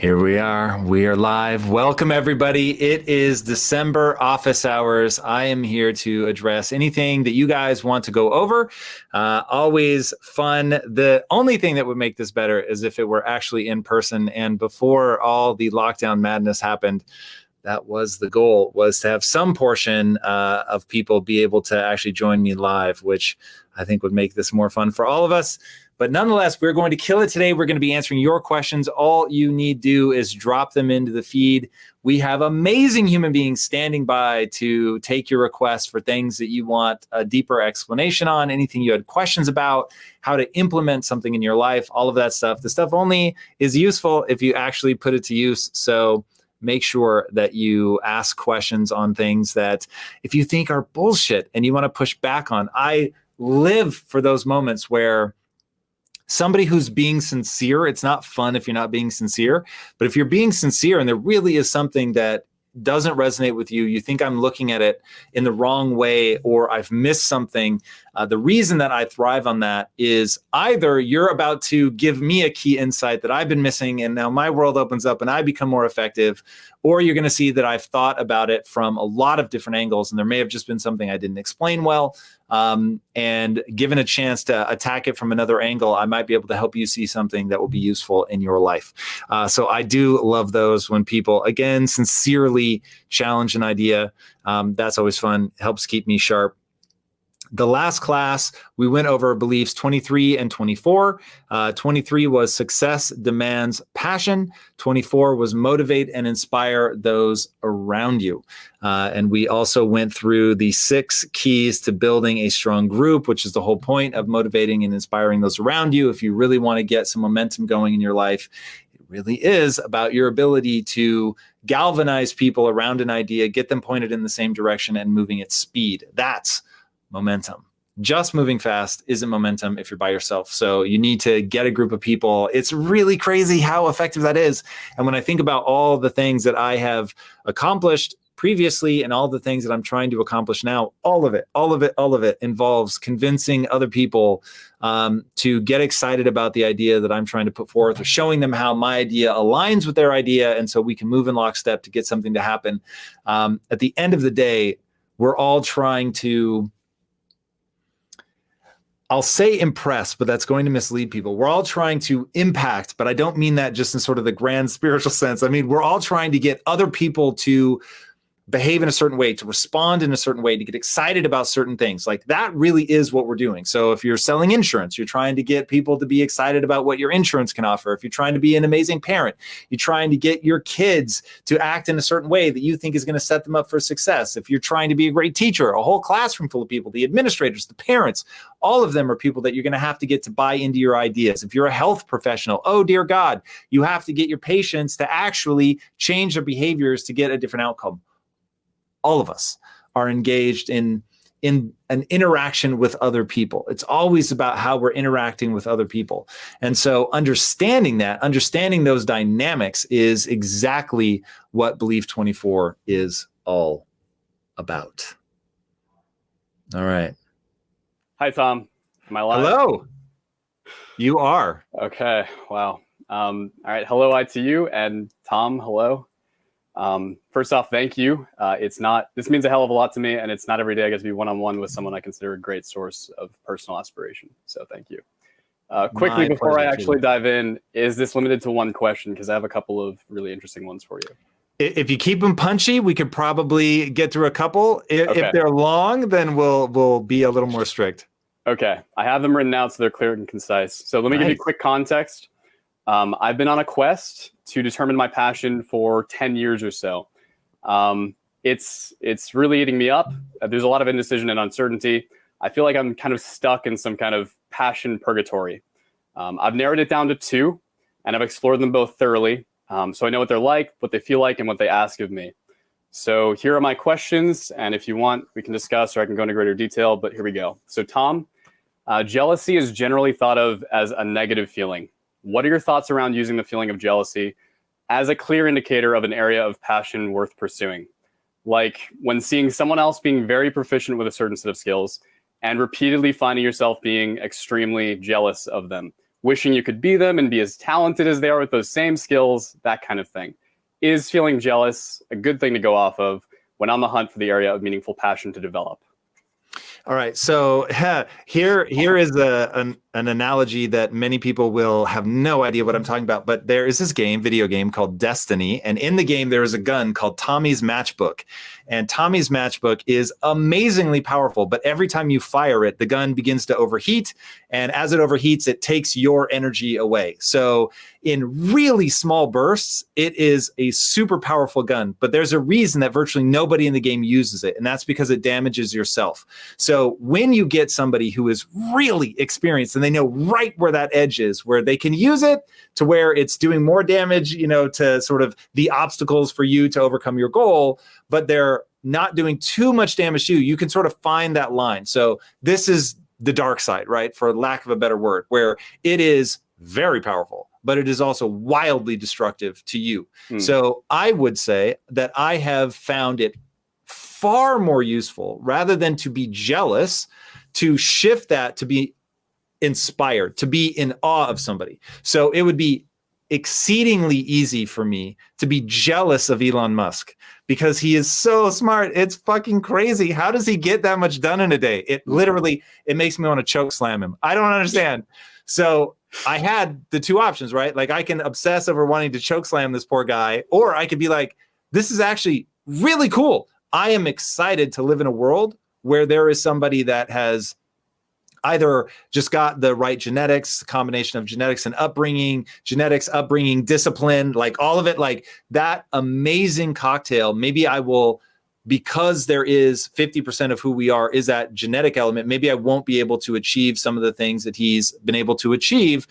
Here we are. We are live. Welcome, everybody. It is December office hours. I am here to address anything that you guys want to go over. Always fun. The only thing that would make this better is if it were actually in person. And before all the lockdown madness happened, that was the goal, was to have some portion of people be able to actually join me live, which I think would make this more fun for all of us. But nonetheless, we're going to kill it today. We're going to be answering your questions. All you need to do is drop them into the feed. We have amazing human beings standing by to take your requests for things that you want a deeper explanation on, anything you had questions about, how to implement something in your life, all of that stuff. The stuff only is useful if you actually put it to use. So make sure that you ask questions on things that if you think are bullshit and you want to push back on. I live for those moments where somebody who's being sincere, it's not fun if you're not being sincere, but if you're being sincere and there really is something that doesn't resonate with you, you think I'm looking at it in the wrong way or I've missed something, the reason that I thrive on that is either you're about to give me a key insight that I've been missing and now my world opens up and I become more effective, or you're going to see that I've thought about it from a lot of different angles and there may have just been something I didn't explain well. And given a chance to attack it from another angle, I might be able to help you see something that will be useful in your life. So I do love those when people, again, sincerely challenge an idea. That's always fun. Helps keep me sharp. The last class, we went over beliefs 23 and 24. 23 was success demands passion. 24 was motivate and inspire those around you. And we also went through the 6 keys to building a strong group, which is the whole point of motivating and inspiring those around you. If you really want to get some momentum going in your life, it really is about your ability to galvanize people around an idea, get them pointed in the same direction and moving at speed. That's momentum. Just moving fast isn't momentum if you're by yourself. So you need to get a group of people. It's really crazy how effective that is. And when I think about all the things that I have accomplished previously and all the things that I'm trying to accomplish now, all of it involves convincing other people to get excited about the idea that I'm trying to put forth or showing them how my idea aligns with their idea. And so we can move in lockstep to get something to happen. At the end of the day, we're all trying to, I'll say impress, but that's going to mislead people. We're all trying to impact, but I don't mean that just in sort of the grand spiritual sense. I mean, we're all trying to get other people to behave in a certain way, to respond in a certain way, to get excited about certain things. Like that really is what we're doing. So if you're selling insurance, you're trying to get people to be excited about what your insurance can offer. If you're trying to be an amazing parent, you're trying to get your kids to act in a certain way that you think is going to set them up for success. If you're trying to be a great teacher, a whole classroom full of people, the administrators, the parents, all of them are people that you're going to have to get to buy into your ideas. If you're a health professional, oh dear God, you have to get your patients to actually change their behaviors to get a different outcome. All of us are engaged in an interaction with other people. It's always about how we're interacting with other people. And so understanding those dynamics is exactly what Belief 24 is all about. All right. Hi, Tom. Am I live? Hello. You are. Okay. Wow. All right. Hello, to you, and Tom. Hello. First off, thank you. This means a hell of a lot to me, and it's not every day I get to be one-on-one with someone I consider a great source of personal aspiration. So thank you. Quickly, before I actually dive in, is this limited to one question? Because I have a couple of really interesting ones for you. If you keep them punchy, we could probably get through a couple. If they're long, then we'll be a little more strict. Okay. I have them written out so they're clear and concise. So let me give you quick context. I've been on a quest to determine my passion for 10 years or so. It's really eating me up. There's a lot of indecision and uncertainty. I feel like I'm kind of stuck in some kind of passion purgatory. I've narrowed it down to 2, and I've explored them both thoroughly. So I know what they're like, what they feel like, and what they ask of me. So here are my questions, and if you want, we can discuss or I can go into greater detail, but here we go. So Tom, jealousy is generally thought of as a negative feeling. What are your thoughts around using the feeling of jealousy as a clear indicator of an area of passion worth pursuing? Like when seeing someone else being very proficient with a certain set of skills and repeatedly finding yourself being extremely jealous of them. wishing you could be them and be as talented as they are with those same skills, that kind of thing. Is feeling jealous a good thing to go off of when on the hunt for the area of meaningful passion to develop? All right. So here is an analogy that many people will have no idea what I'm talking about. But there is this video game called Destiny. And in the game, there is a gun called Tommy's Matchbook. And Tommy's Matchbook is amazingly powerful. But every time you fire it, the gun begins to overheat. And as it overheats, it takes your energy away. So in really small bursts, it is a super powerful gun. But there's a reason that virtually nobody in the game uses it. And that's because it damages yourself. So when you get somebody who is really experienced and they know right where that edge is, where they can use it to where it's doing more damage, to sort of the obstacles for you to overcome your goal, but they're not doing too much damage to you, you can sort of find that line. So this is the dark side, right? For lack of a better word, where it is very powerful, but it is also wildly destructive to you. So I would say that I have found it far more useful, rather than to be jealous, to shift that to be inspired, to be in awe of somebody. So it would be exceedingly easy for me to be jealous of Elon Musk because he is so smart. It's fucking crazy. How does he get that much done in a day? It makes me want to choke slam him. I don't understand. So I had the two options, right? Like, I can obsess over wanting to choke slam this poor guy, or I could be like, this is actually really cool. I am excited to live in a world where there is somebody that has either just got the right genetics, combination of genetics and upbringing, discipline, like all of it, like that amazing cocktail. Maybe I will, because there is 50% of who we are is that genetic element, maybe I won't be able to achieve some of the things that he's been able to achieve.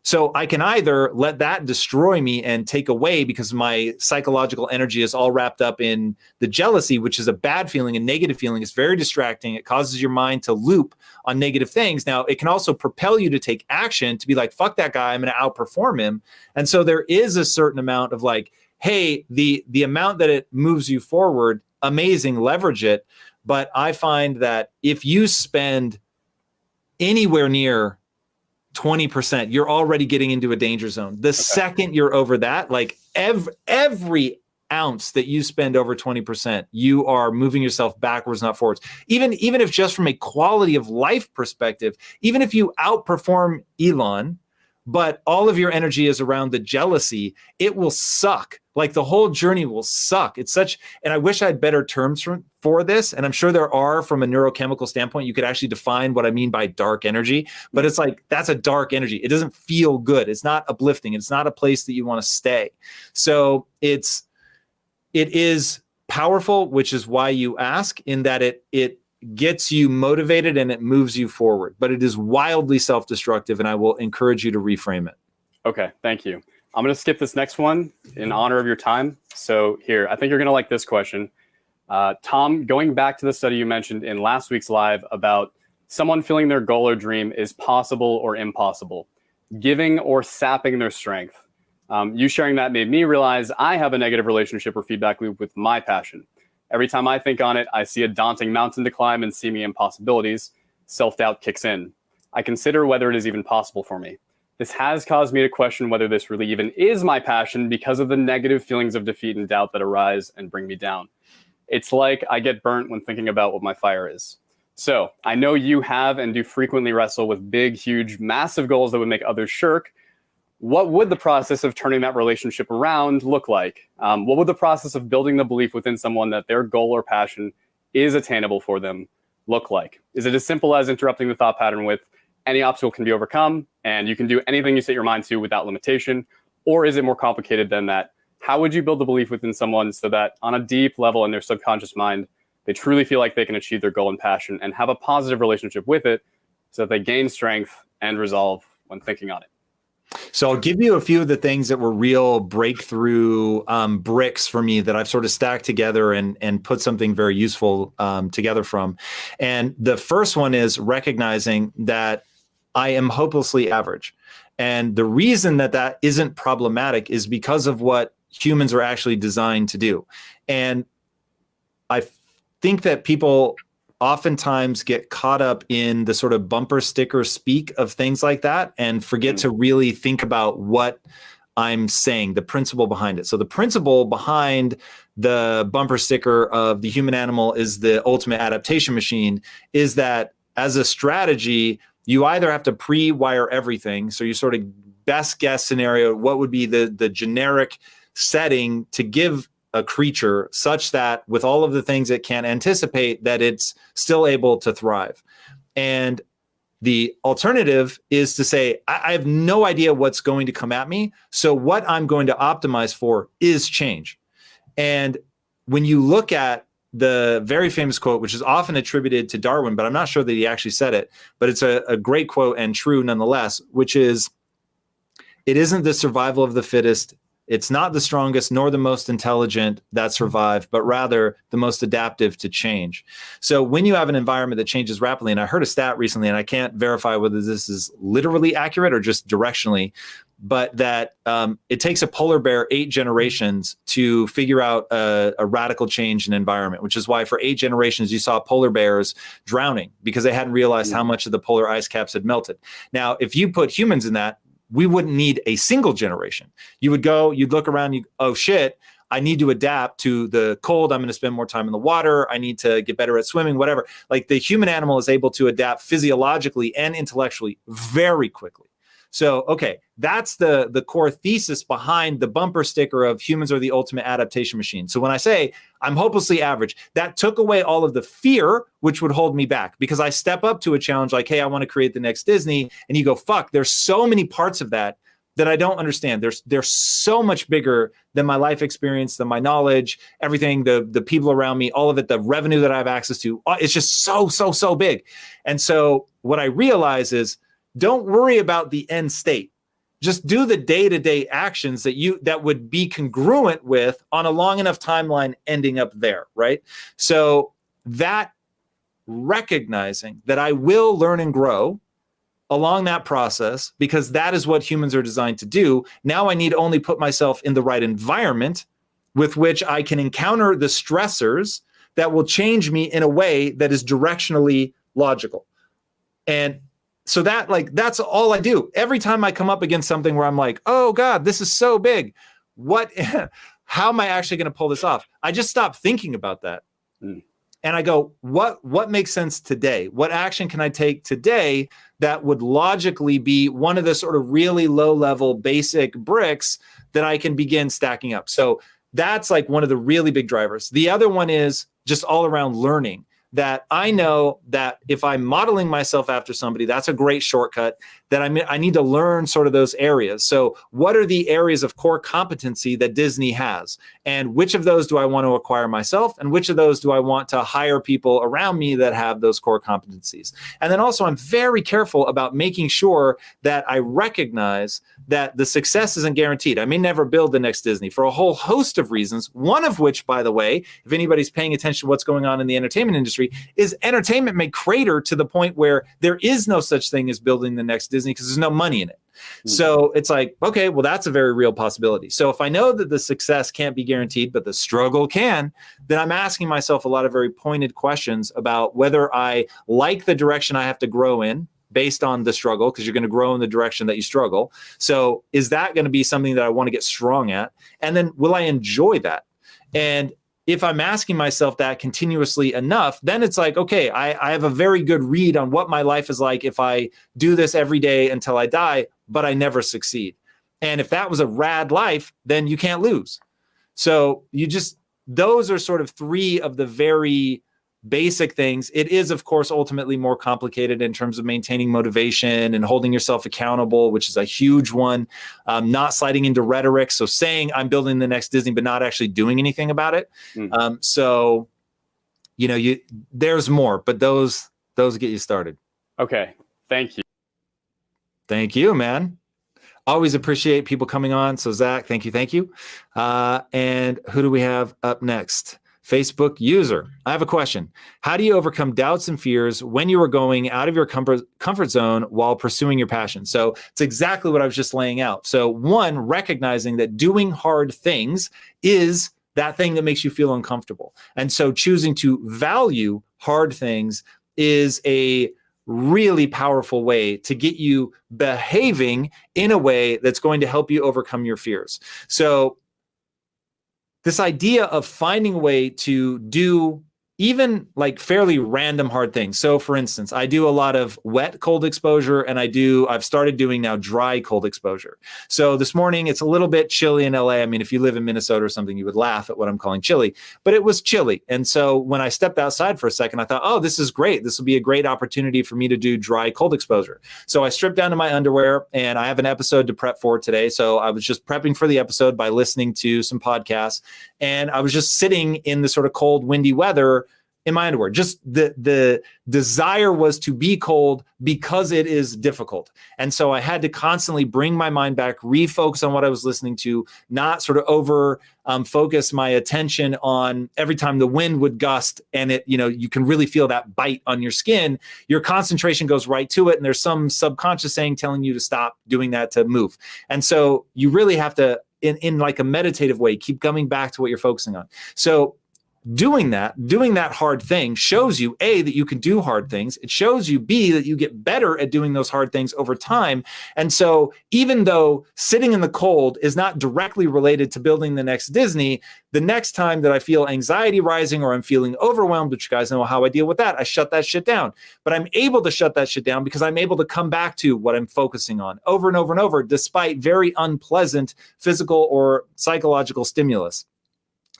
So I can either let that destroy me and take away because my psychological energy is all wrapped up in the jealousy, which is a bad feeling, a negative feeling. It's very distracting. It causes your mind to loop on negative things. Now, it can also propel you to take action, to be like, fuck that guy, I'm going to outperform him. And so there is a certain amount of like, hey, the amount that it moves you forward, amazing, leverage it. But I find that if you spend anywhere near 20%, you're already getting into a danger zone. The second you're over that, like every ounce that you spend over 20%, you are moving yourself backwards, not forwards. Even if just from a quality of life perspective, even if you outperform Elon, but all of your energy is around the jealousy, it will suck. Like the whole journey will suck. It's such, and I wish I had better terms for this. And I'm sure there are from a neurochemical standpoint. You could actually define what I mean by dark energy, but it's like, that's a dark energy. It doesn't feel good. It's not uplifting. It's not a place that you want to stay. So it is powerful, which is why you ask, in that it gets you motivated and it moves you forward, but it is wildly self-destructive, and I will encourage you to reframe it. Okay, thank you. I'm going to skip this next one in honor of your time. So here, I think you're going to like this question. Tom, going back to the study you mentioned in last week's live about someone feeling their goal or dream is possible or impossible, giving or sapping their strength. You sharing that made me realize I have a negative relationship or feedback loop with my passion. Every time I think on it, I see a daunting mountain to climb and see me impossibilities. Self-doubt kicks in. I consider whether it is even possible for me. This has caused me to question whether this really even is my passion because of the negative feelings of defeat and doubt that arise and bring me down. It's like I get burnt when thinking about what my fire is. So I know you have and do frequently wrestle with big, huge, massive goals that would make others shirk. What would the process of turning that relationship around look like? What would the process of building the belief within someone that their goal or passion is attainable for them look like? Is it as simple as interrupting the thought pattern with any obstacle can be overcome and you can do anything you set your mind to without limitation? Or is it more complicated than that? How would you build the belief within someone so that on a deep level in their subconscious mind, they truly feel like they can achieve their goal and passion and have a positive relationship with it so that they gain strength and resolve when thinking on it? So I'll give you a few of the things that were real breakthrough bricks for me that I've sort of stacked together and put something very useful together from. And the first one is recognizing that I am hopelessly average. And the reason that isn't problematic is because of what humans are actually designed to do. And I think that people oftentimes get caught up in the sort of bumper sticker speak of things like that and forget to really think about what I'm saying, the principle behind it. So the principle behind the bumper sticker of the human animal is the ultimate adaptation machine is that as a strategy, you either have to pre-wire everything. So you sort of best guess scenario, what would be the generic setting to give a creature such that with all of the things it can anticipate that it's still able to thrive. And the alternative is to say, I have no idea what's going to come at me. So what I'm going to optimize for is change. And when you look at the very famous quote, which is often attributed to Darwin, but I'm not sure that he actually said it, but it's a great quote and true nonetheless, which is, it isn't the survival of the fittest. It's not the strongest nor the most intelligent that survive, but rather the most adaptive to change. So when you have an environment that changes rapidly, and I heard a stat recently, and I can't verify whether this is literally accurate or just directionally, but that it takes a polar bear 8 generations to figure out a radical change in environment, which is why for 8 generations you saw polar bears drowning because they hadn't realized how much of the polar ice caps had melted. Now, if you put humans in that, we wouldn't need a single generation. You would go, you'd look around, oh shit, I need to adapt to the cold. I'm going to spend more time in the water. I need to get better at swimming, whatever. Like the human animal is able to adapt physiologically and intellectually very quickly. So, okay, that's the core thesis behind the bumper sticker of humans are the ultimate adaptation machine. So when I say I'm hopelessly average, that took away all of the fear, which would hold me back because I step up to a challenge like, hey, I want to create the next Disney. And you go, fuck, there's so many parts of that I don't understand. They're so much bigger than my life experience, than my knowledge, everything, the people around me, all of it, the revenue that I have access to. It's just so big. And so what I realize is, don't worry about the end state. Just do the day-to-day actions that would be congruent with on a long enough timeline ending up there, right? So that recognizing that I will learn and grow along that process, because that is what humans are designed to do. Now I need only put myself in the right environment with which I can encounter the stressors that will change me in a way that is directionally logical. And so that's all I do. Every time I come up against something where I'm like, oh God, this is so big. How am I actually going to pull this off? I just stop thinking about that. And I go, what makes sense today? What action can I take today that would logically be one of the sort of really low level basic bricks that I can begin stacking up? So that's like one of the really big drivers. The other one is just all around learning. That I know that if I'm modeling myself after somebody, that's a great shortcut, that I need to learn sort of those areas. So what are the areas of core competency that Disney has? And which of those do I want to acquire myself? And which of those do I want to hire people around me that have those core competencies? And then also I'm very careful about making sure that I recognize that the success isn't guaranteed. I may never build the next Disney for a whole host of reasons, one of which, by the way, if anybody's paying attention to what's going on in the entertainment industry, is entertainment may crater to the point where there is no such thing as building the next Disney because there's no money in it. So it's like, okay, well, that's a very real possibility. So if I know that the success can't be guaranteed, but the struggle can, then I'm asking myself a lot of very pointed questions about whether I like the direction I have to grow in based on the struggle, because you're going to grow in the direction that you struggle. So is that going to be something that I want to get strong at? And then will I enjoy that? And if I'm asking myself that continuously enough, then it's like, okay, I have a very good read on what my life is like if I do this every day until I die, but I never succeed. And if that was a rad life, then you can't lose. So those are sort of 3 of the very basic things. It is, of course, ultimately more complicated in terms of maintaining motivation and holding yourself accountable, which is a huge one. Not sliding into rhetoric. So saying I'm building the next Disney, but not actually doing anything about it. So, there's more, but those get you started. Okay. Thank you. Thank you, man. Always appreciate people coming on. So Zach, thank you. And who do we have up next? Facebook user. I have a question. How do you overcome doubts and fears when you are going out of your comfort zone while pursuing your passion? So it's exactly what I was just laying out. So one, recognizing that doing hard things is that thing that makes you feel uncomfortable. And so choosing to value hard things is a really powerful way to get you behaving in a way that's going to help you overcome your fears. So this idea of finding a way to do even like fairly random hard things. So for instance, I do a lot of wet cold exposure, and I've started doing now dry cold exposure. So this morning it's a little bit chilly in LA. I mean, if you live in Minnesota or something, you would laugh at what I'm calling chilly, but it was chilly. And so when I stepped outside for a second, I thought, oh, this is great. This will be a great opportunity for me to do dry cold exposure. So I stripped down to my underwear, and I have an episode to prep for today. So I was just prepping for the episode by listening to some podcasts, and I was just sitting in the sort of cold, windy weather in my underwear. Just the desire was to be cold because it is difficult. And so I had to constantly bring my mind back, refocus on what I was listening to, not sort of over focus my attention on every time the wind would gust and it, you can really feel that bite on your skin. Your concentration goes right to it. And there's some subconscious saying telling you to stop doing that, to move. And so you really have to, in like a meditative way, keep coming back to what you're focusing on. So doing that hard thing shows you, A, that you can do hard things. It shows you, B, that you get better at doing those hard things over time. And so even though sitting in the cold is not directly related to building the next Disney, the next time that I feel anxiety rising or I'm feeling overwhelmed, which you guys know how I deal with that, I shut that shit down. But I'm able to shut that shit down because I'm able to come back to what I'm focusing on over and over and over, despite very unpleasant physical or psychological stimulus.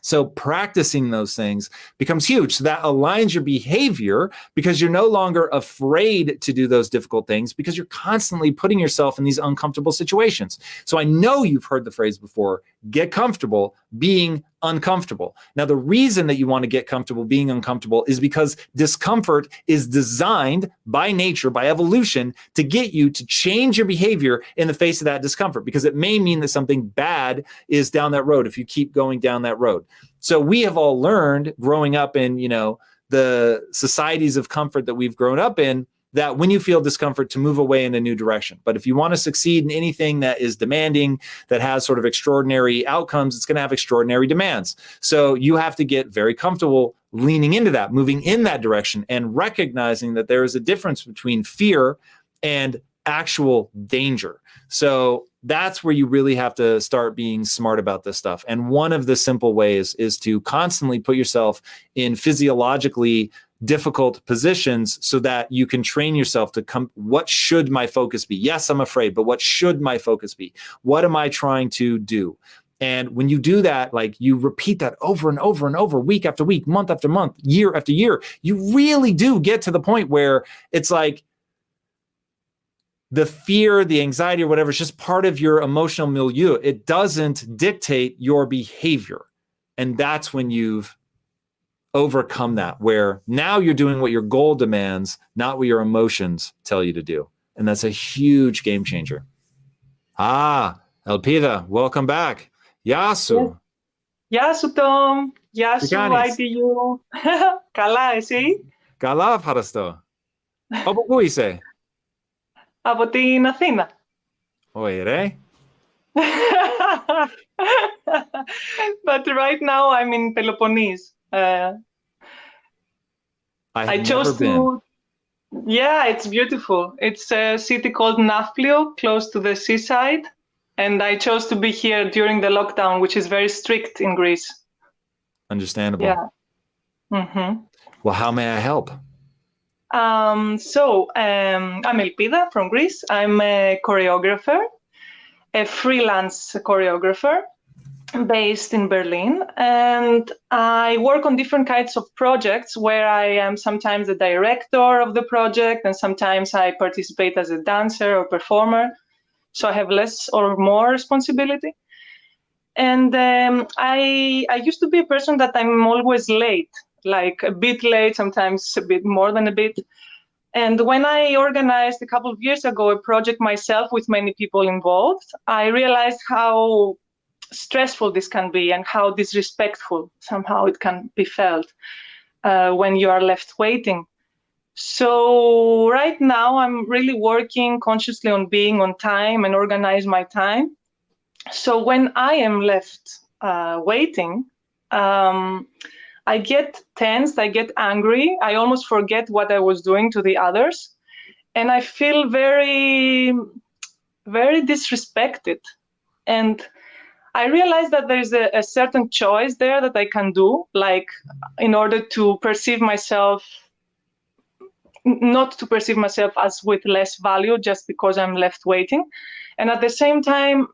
So practicing those things becomes huge. So that aligns your behavior because you're no longer afraid to do those difficult things because you're constantly putting yourself in these uncomfortable situations. So I know you've heard the phrase before, get comfortable being uncomfortable. Now, the reason that you want to get comfortable being uncomfortable is because discomfort is designed by nature, by evolution, to get you to change your behavior in the face of that discomfort, because it may mean that something bad is down that road if you keep going down that road. So we have all learned growing up in, the societies of comfort that we've grown up in, that when you feel discomfort, to move away in a new direction. But if you want to succeed in anything that is demanding, that has sort of extraordinary outcomes, it's going to have extraordinary demands. So you have to get very comfortable leaning into that, moving in that direction, and recognizing that there is a difference between fear and actual danger. So that's where you really have to start being smart about this stuff. And one of the simple ways is to constantly put yourself in physiologically difficult positions so that you can train yourself to come. What should my focus be? Yes, I'm afraid, but what should my focus be? What am I trying to do? And when you do that, like you repeat that over and over and over, week after week, month after month, year after year, you really do get to the point where it's like the fear, the anxiety, or whatever is just part of your emotional milieu. It doesn't dictate your behavior. And that's when you've overcome that, where now you're doing what your goal demands, not what your emotions tell you to do. And that's a huge game changer. Elpida, welcome back. Yasu. Γεια σου, Τόμ. Γεια σου, ITU. Καλά, εσύ? Καλά, ευχαριστώ. Από πού είσαι? Από την Αθήνα. Όχι, ρε. But right now I'm in Peloponnese. I chose to. Yeah, it's beautiful. It's a city called Nafplio, close to the seaside. And I chose to be here during the lockdown, which is very strict in Greece. Understandable. Yeah. Mm-hmm. Well, how may I help? I'm Elpida from Greece. I'm a choreographer, a freelance choreographer based in Berlin. And I work on different kinds of projects where I am sometimes the director of the project, and sometimes I participate as a dancer or performer. So I have less or more responsibility. And I used to be a person that I'm always late, like a bit late, sometimes a bit more than a bit. And when I organized a couple of years ago a project myself with many people involved, I realized how stressful this can be and how disrespectful somehow it can be felt when you are left waiting. So right now I'm really working consciously on being on time and organize my time. So when I am left waiting, I I get tense, I get angry, I almost forget what I was doing to the others, and I feel very, very disrespected. And I realize that there's a certain choice there that I can do, like in order to perceive myself, not to perceive myself as with less value just because I'm left waiting. And at the same time,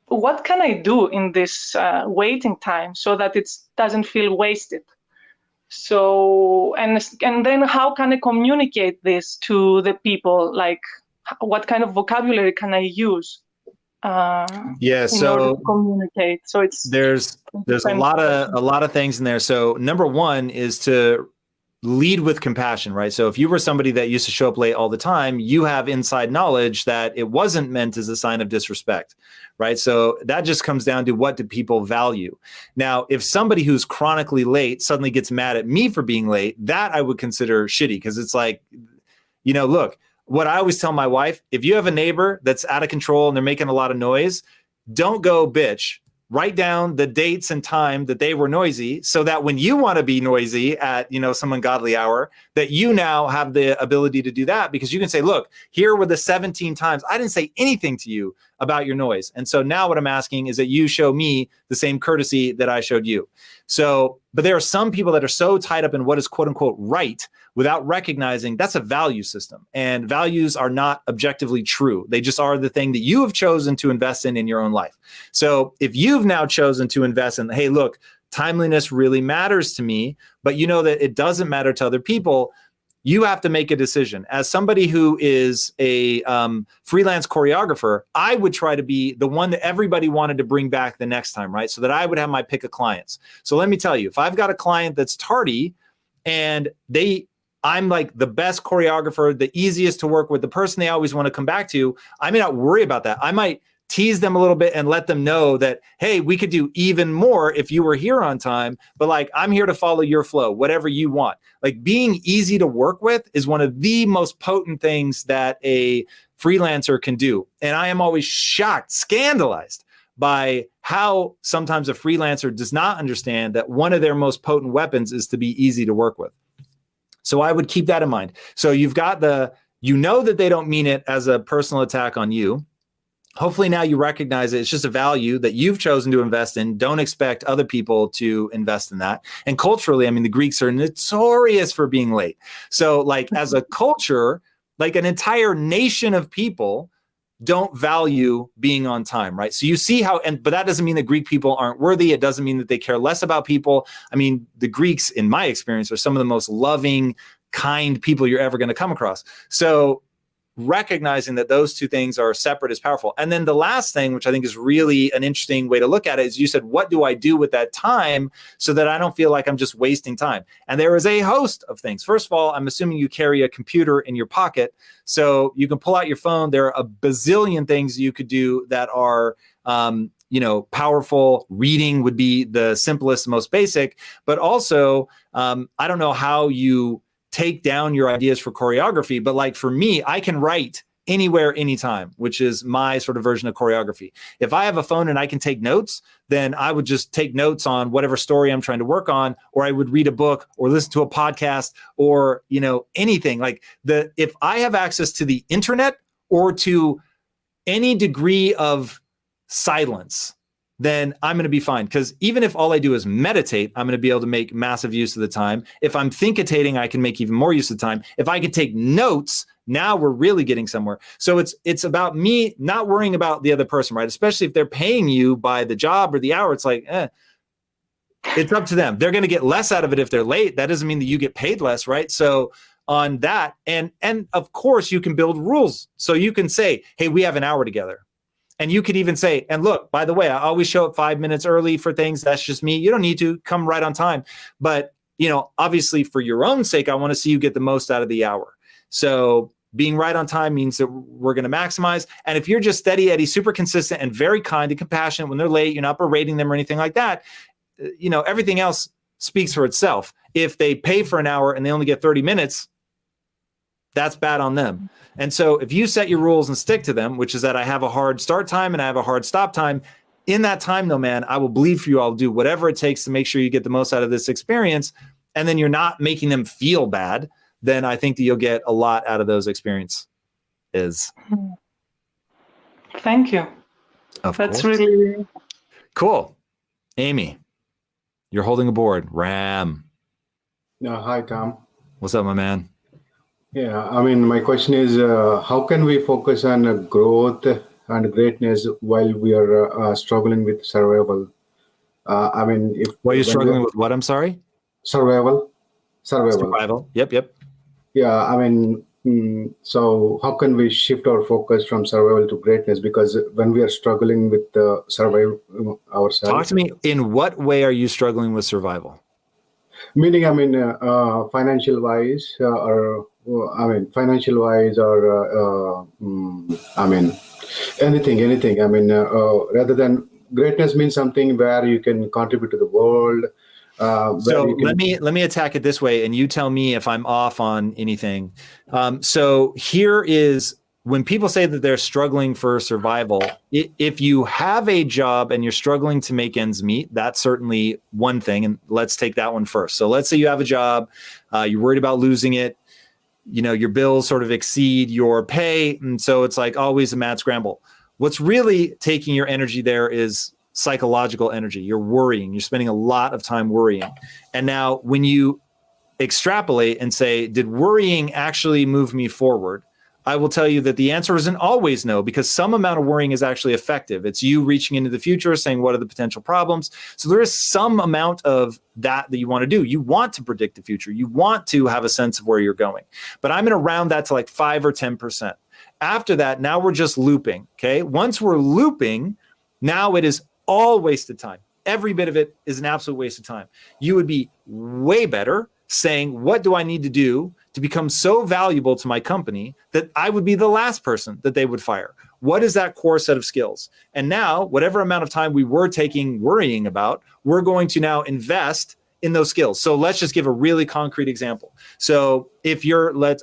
what can I do in this waiting time so that it doesn't feel wasted? So, and then how can I communicate this to the people? Like, what kind of vocabulary can I use? Yeah, in order to communicate. So there's a lot of things in there. So number one is to lead with compassion, right? So if you were somebody that used to show up late all the time, you have inside knowledge that it wasn't meant as a sign of disrespect, right? So that just comes down to, what do people value? Now, if somebody who's chronically late suddenly gets mad at me for being late, that I would consider shitty, because it's like, look, what I always tell my wife, if you have a neighbor that's out of control and they're making a lot of noise, don't go bitch. Write down the dates and time that they were noisy, so that when you want to be noisy at, some ungodly hour, that you now have the ability to do that, because you can say, look, here were the 17 times I didn't say anything to you about your noise. And so now what I'm asking is that you show me the same courtesy that I showed you. So, but there are some people that are so tied up in what is quote unquote right, without recognizing that's a value system, and values are not objectively true. They just are the thing that you have chosen to invest in your own life. So if you've now chosen to invest in, hey, look, timeliness really matters to me, but you know that it doesn't matter to other people, you have to make a decision. As somebody who is a freelance choreographer, I would try to be the one that everybody wanted to bring back the next time, right? So that I would have my pick of clients. So let me tell you, if I've got a client that's tardy and I'm like the best choreographer, the easiest to work with, the person they always want to come back to, I may not worry about that. I might tease them a little bit and let them know that, hey, we could do even more if you were here on time, but like, I'm here to follow your flow, whatever you want. Like, being easy to work with is one of the most potent things that a freelancer can do. And I am always shocked, scandalized by how sometimes a freelancer does not understand that one of their most potent weapons is to be easy to work with. So I would keep that in mind. So you've got that they don't mean it as a personal attack on you. Hopefully now you recognize it. It's just a value that you've chosen to invest in. Don't expect other people to invest in that. And culturally, I mean, the Greeks are notorious for being late. So like, as a culture, like an entire nation of people don't value being on time, right? So you see how, but that doesn't mean that Greek people aren't worthy. It doesn't mean that they care less about people. I mean, the Greeks, in my experience, are some of the most loving, kind people you're ever going to come across. So recognizing that those two things are separate is powerful. And then the last thing, which I think is really an interesting way to look at it, is you said, what do I do with that time so that I don't feel like I'm just wasting time? And there is a host of things. First of all, I'm assuming you carry a computer in your pocket, so you can pull out your phone. There are a bazillion things you could do that are powerful. Reading would be the simplest, most basic, but also I don't know how you take down your ideas for choreography, but like for me, I can write anywhere, anytime, which is my sort of version of choreography. If I have a phone and I can take notes, then I would just take notes on whatever story I'm trying to work on, or I would read a book or listen to a podcast or, anything like if I have access to the internet or to any degree of silence, then I'm going to be fine. Because even if all I do is meditate, I'm going to be able to make massive use of the time. If I'm thinkitating, I can make even more use of the time. If I could take notes, now we're really getting somewhere. So it's about me not worrying about the other person, right? Especially if they're paying you by the job or the hour. It's like, it's up to them. They're going to get less out of it if they're late. That doesn't mean that you get paid less, right? So on that, and of course you can build rules. So you can say, hey, we have an hour together. And you could even say, and look, by the way, I always show up 5 minutes early for things. That's just me. You don't need to come right on time. But, obviously for your own sake, I want to see you get the most out of the hour. So being right on time means that we're going to maximize. And if you're just steady Eddie, super consistent and very kind and compassionate when they're late, you're not berating them or anything like that, everything else speaks for itself. If they pay for an hour and they only get 30 minutes, that's bad on them. And so if you set your rules and stick to them, which is that I have a hard start time and I have a hard stop time, In that time though, man, I will bleed for you. I'll do whatever it takes to make sure you get the most out of this experience. And then you're not making them feel bad. Then I think that you'll get a lot out of those experiences. Thank you. That's really cool. Amy, you're holding a board. Ram. Hi, Tom. What's up, my man? Yeah, I mean, my question is, how can we focus on growth and greatness while we are struggling with survival? I mean, if While you're struggling with what? I'm sorry. Survival. Yep. Yeah, I mean, so how can we shift our focus from survival to greatness? Because when we are struggling with survival ourselves. Talk to me. In what way are you struggling with survival? Meaning, I mean, financial wise, or I mean, anything. I mean, rather than greatness means something where you can contribute to the world. So let me attack it this way, and you tell me if I'm off on anything. So here is when people say that they're struggling for survival. If you have a job and you're struggling to make ends meet, that's certainly one thing. And let's take that one first. So let's say you have a job, you're worried about losing it. You know, your bills sort of exceed your pay, and so it's like always a mad scramble. What's really taking your energy there is psychological energy. You're worrying. You're spending a lot of time worrying. And now when you extrapolate and say, did worrying actually move me forward? I will tell you that the answer isn't always no, because some amount of worrying is actually effective. It's you reaching into the future, saying, what are the potential problems? So there is some amount of that you want to do. You want to predict the future. You want to have a sense of where you're going. But I'm going to round that to like 5 or 10%. After that, now we're just looping. Okay. Once we're looping, now it is all wasted time. Every bit of it is an absolute waste of time. You would be way better saying, what do I need to do to become so valuable to my company that I would be the last person that they would fire? What is that core set of skills? And now, whatever amount of time we were taking worrying about, we're going to now invest in those skills. So let's just give a really concrete example. So if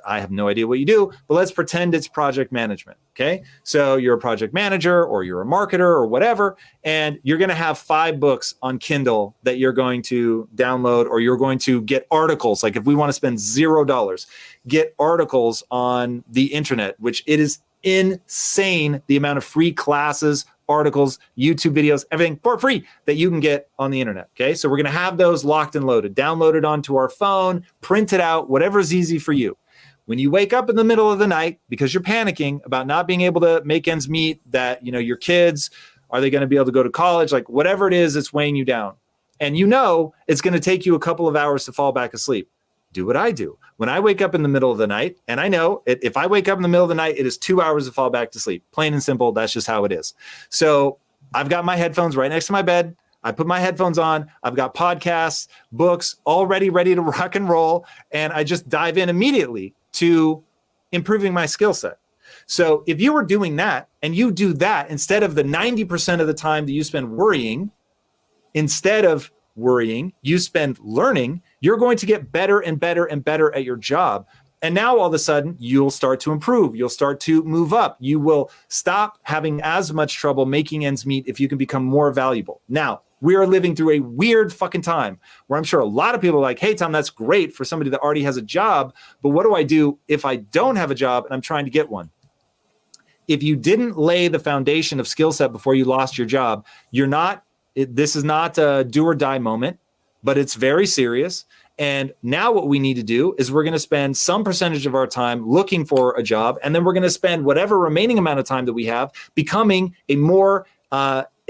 I have no idea what you do, but let's pretend it's project management. Okay. So you're a project manager or you're a marketer or whatever, and you're going to have 5 books on Kindle that you're going to download, or you're going to get articles. Like if we want to spend $0, get articles on the internet, which it is insane the amount of free classes, articles, YouTube videos, everything for free that you can get on the internet. Okay. So we're going to have those locked and loaded, downloaded onto our phone, print it out, whatever is easy for you. When you wake up in the middle of the night because you're panicking about not being able to make ends meet, that, you know, your kids, are they going to be able to go to college? Like whatever it is, it's weighing you down. And you know, it's going to take you a couple of hours to fall back asleep. Do what I do. When I wake up in the middle of the night, and I know if I wake up in the middle of the night, it is 2 hours to fall back to sleep. Plain and simple. That's just how it is. So I've got my headphones right next to my bed. I put my headphones on. I've got podcasts, books, already ready to rock and roll. And I just dive in immediately to improving my skill set. So if you were doing that and you do that instead of the 90% of the time that you spend worrying, instead of worrying, you spend learning, you're going to get better and better and better at your job. And now all of a sudden you'll start to improve. You'll start to move up. You will stop having as much trouble making ends meet if you can become more valuable. Now, we are living through a weird fucking time where I'm sure a lot of people are like, hey, Tom, that's great for somebody that already has a job. But what do I do if I don't have a job and I'm trying to get one? If you didn't lay the foundation of skill set before you lost your job, this is not a do or die moment, but it's very serious. And now what we need to do is we're going to spend some percentage of our time looking for a job. And then we're going to spend whatever remaining amount of time that we have becoming a more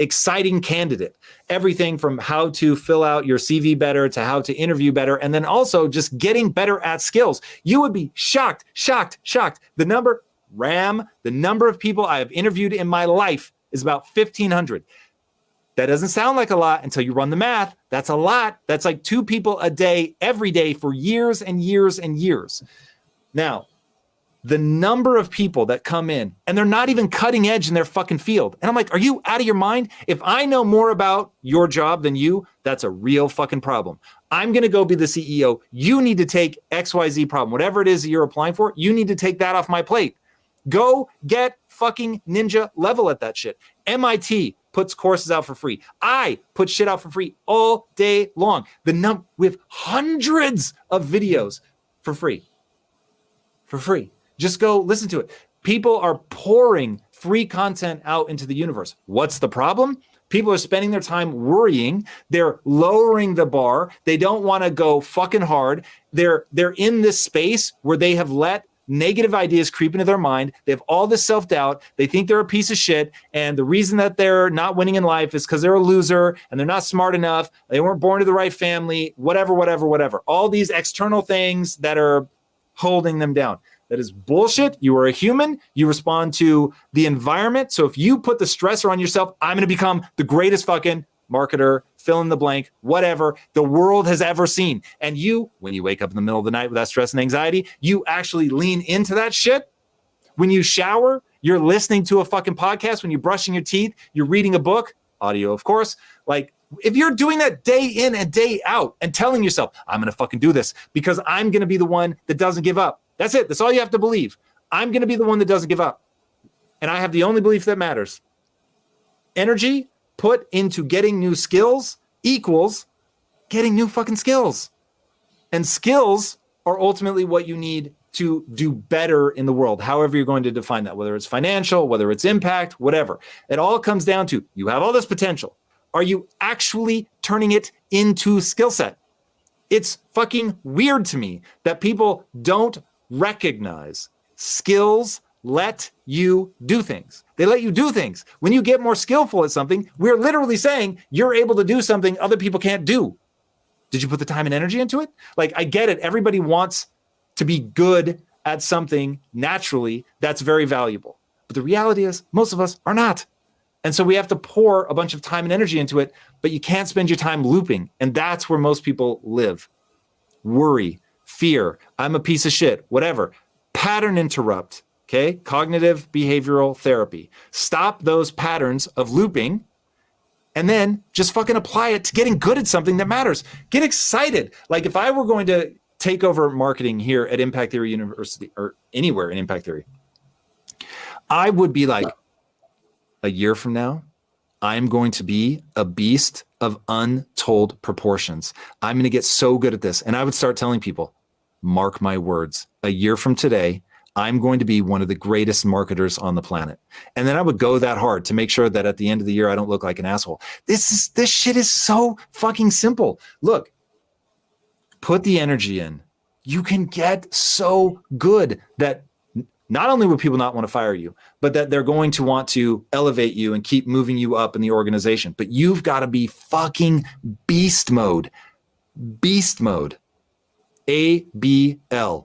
exciting candidate. Everything from how to fill out your CV better to how to interview better. And then also just getting better at skills. You would be shocked. The number of people I have interviewed in my life is about 1,500. That doesn't sound like a lot until you run the math. That's a lot. That's like 2 people a day, every day for years and years and years. Now, the number of people that come in and they're not even cutting edge in their fucking field. And I'm like, are you out of your mind? If I know more about your job than you, that's a real fucking problem. I'm going to go be the CEO. You need to take XYZ problem. Whatever it is that you're applying for, you need to take that off my plate. Go get fucking ninja level at that shit. MIT, puts courses out for free. I put shit out for free all day long. We have hundreds of videos for free. For free. Just go listen to it. People are pouring free content out into the universe. What's the problem? People are spending their time worrying. They're lowering the bar. They don't want to go fucking hard. They're in this space where they have let negative ideas creep into their mind. They have all this self-doubt. They think they're a piece of shit. And the reason that they're not winning in life is because they're a loser and they're not smart enough. They weren't born to the right family, whatever. All these external things that are holding them down. That is bullshit. You are a human. You respond to the environment. So if you put the stressor on yourself, I'm going to become the greatest fucking marketer, fill in the blank, whatever the world has ever seen. And you, when you wake up in the middle of the night with that stress and anxiety, you actually lean into that shit. When you shower, you're listening to a fucking podcast. When you're brushing your teeth, you're reading a book, audio, of course. Like, if you're doing that day in and day out and telling yourself, I'm going to fucking do this because I'm going to be the one that doesn't give up. That's it. That's all you have to believe. I'm going to be the one that doesn't give up. And I have the only belief that matters. Energy put into getting new skills equals getting new fucking skills. And skills are ultimately what you need to do better in the world, however you're going to define that, whether it's financial, whether it's impact, whatever. It all comes down to, you have all this potential. Are you actually turning it into skill set? It's fucking weird to me that people don't recognize skills let you do things. They let you do things. When you get more skillful at something, we're literally saying you're able to do something other people can't do. Did you put the time and energy into it? Like, I get it. Everybody wants to be good at something naturally that's very valuable. But the reality is most of us are not. And so we have to pour a bunch of time and energy into it, but you can't spend your time looping. And that's where most people live. Worry, fear, I'm a piece of shit, whatever. Pattern interrupt, okay? Cognitive behavioral therapy. Stop those patterns of looping and then just fucking apply it to getting good at something that matters. Get excited. Like, if I were going to take over marketing here at Impact Theory University or anywhere in Impact Theory, I would be like, a year from now, I'm going to be a beast of untold proportions. I'm going to get so good at this. And I would start telling people, mark my words, a year from today, I'm going to be one of the greatest marketers on the planet. And then I would go that hard to make sure that at the end of the year, I don't look like an asshole. This shit is so fucking simple. Look, put the energy in. You can get so good that not only will people not want to fire you, but that they're going to want to elevate you and keep moving you up in the organization. But you've got to be fucking beast mode. Beast mode. ABL.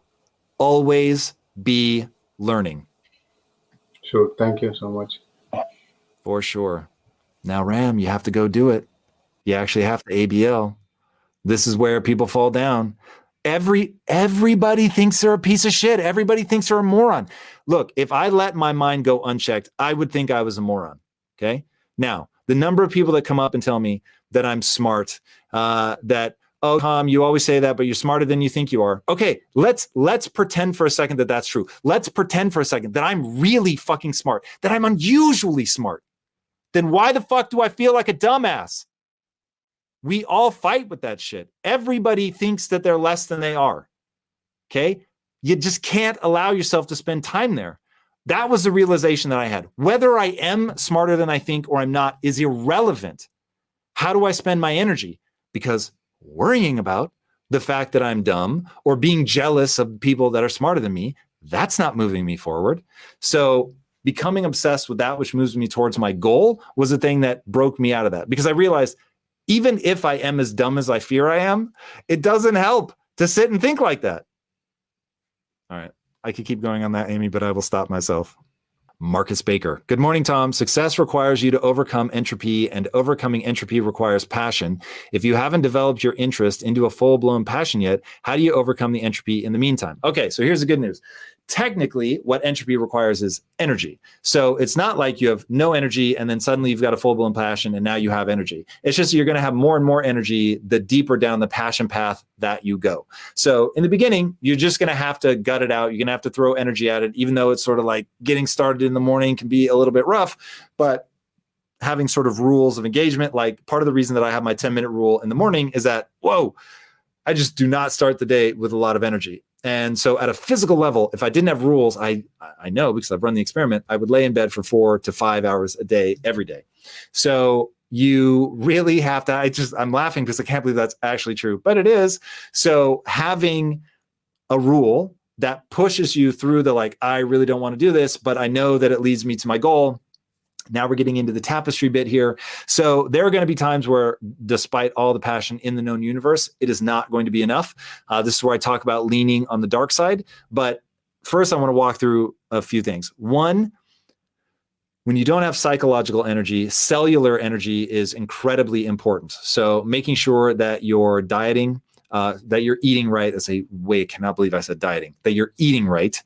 Always be learning. Sure. Thank you so much. For sure. Now, Ram, you have to go do it. You actually have to ABL. This is where people fall down. Everybody thinks they're a piece of shit. Everybody thinks they're a moron. Look, if I let my mind go unchecked, I would think I was a moron. Okay. Now, the number of people that come up and tell me that I'm smart, that, oh, Tom, you always say that, but you're smarter than you think you are. Okay, let's pretend for a second that that's true. Let's pretend for a second that I'm really fucking smart, that I'm unusually smart. Then why the fuck do I feel like a dumbass? We all fight with that shit. Everybody thinks that they're less than they are. Okay? You just can't allow yourself to spend time there. That was the realization that I had. Whether I am smarter than I think or I'm not is irrelevant. How do I spend my energy? Because worrying about the fact that I'm dumb or being jealous of people that are smarter than me, that's not moving me forward. So becoming obsessed with that which moves me towards my goal was the thing that broke me out of that, because I realized even if I am as dumb as I fear I am, it doesn't help to sit and think like that. All right. I could keep going on that, Amy, but I will stop myself. Marcus Baker. Good morning, Tom. Success requires you to overcome entropy, and overcoming entropy requires passion. If you haven't developed your interest into a full-blown passion yet, how do you overcome the entropy in the meantime? Okay, so here's the good news. Technically, what entropy requires is energy. So it's not like you have no energy and then suddenly you've got a full-blown passion and now you have energy. It's just you're going to have more and more energy the deeper down the passion path that you go. So in the beginning, you're just going to have to gut it out. You're going to have to throw energy at it, even though it's sort of like getting started in the morning can be a little bit rough. But having sort of rules of engagement. Like part of the reason that I have my 10-minute rule in the morning is that, I just do not start the day with a lot of energy. And so at a physical level, if I didn't have rules, I know because I've run the experiment, I would lay in bed for 4 to 5 hours a day, every day. So you really have to, I'm laughing because I can't believe that's actually true, but it is. So having a rule that pushes you through the, like, I really don't want to do this, but I know that it leads me to my goal. Now we're getting into the tapestry bit here. So there are going to be times where, despite all the passion in the known universe, it is not going to be enough. This is where I talk about leaning on the dark side. But first, I want to walk through a few things. One, when you don't have psychological energy, cellular energy is incredibly important. So making sure that you're dieting, that you're eating right. I cannot believe I said dieting, that you're eating right.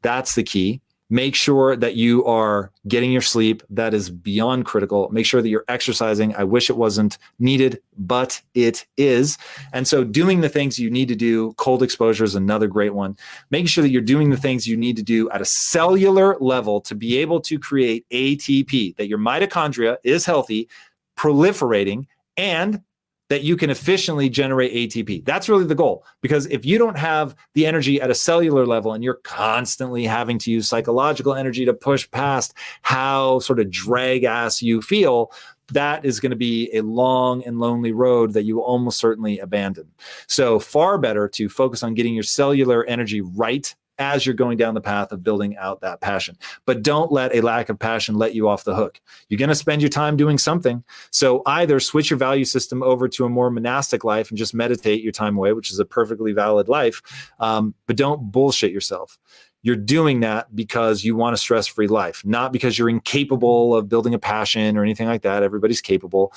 That's the key. Make sure that you are getting your sleep. That is beyond critical. Make sure that you're exercising. I wish it wasn't needed, but it is. And so doing the things you need to do, cold exposure is another great one. Making sure that you're doing the things you need to do at a cellular level to be able to create ATP, that your mitochondria is healthy, proliferating, and that you can efficiently generate ATP. That's really the goal. Because if you don't have the energy at a cellular level and you're constantly having to use psychological energy to push past how sort of drag ass you feel, that is going to be a long and lonely road that you will almost certainly abandon. So far better to focus on getting your cellular energy right as you're going down the path of building out that passion. But don't let a lack of passion let you off the hook. You're going to spend your time doing something. So either switch your value system over to a more monastic life and just meditate your time away, which is a perfectly valid life, but don't bullshit yourself. You're doing that because you want a stress-free life, not because you're incapable of building a passion or anything like that. Everybody's capable.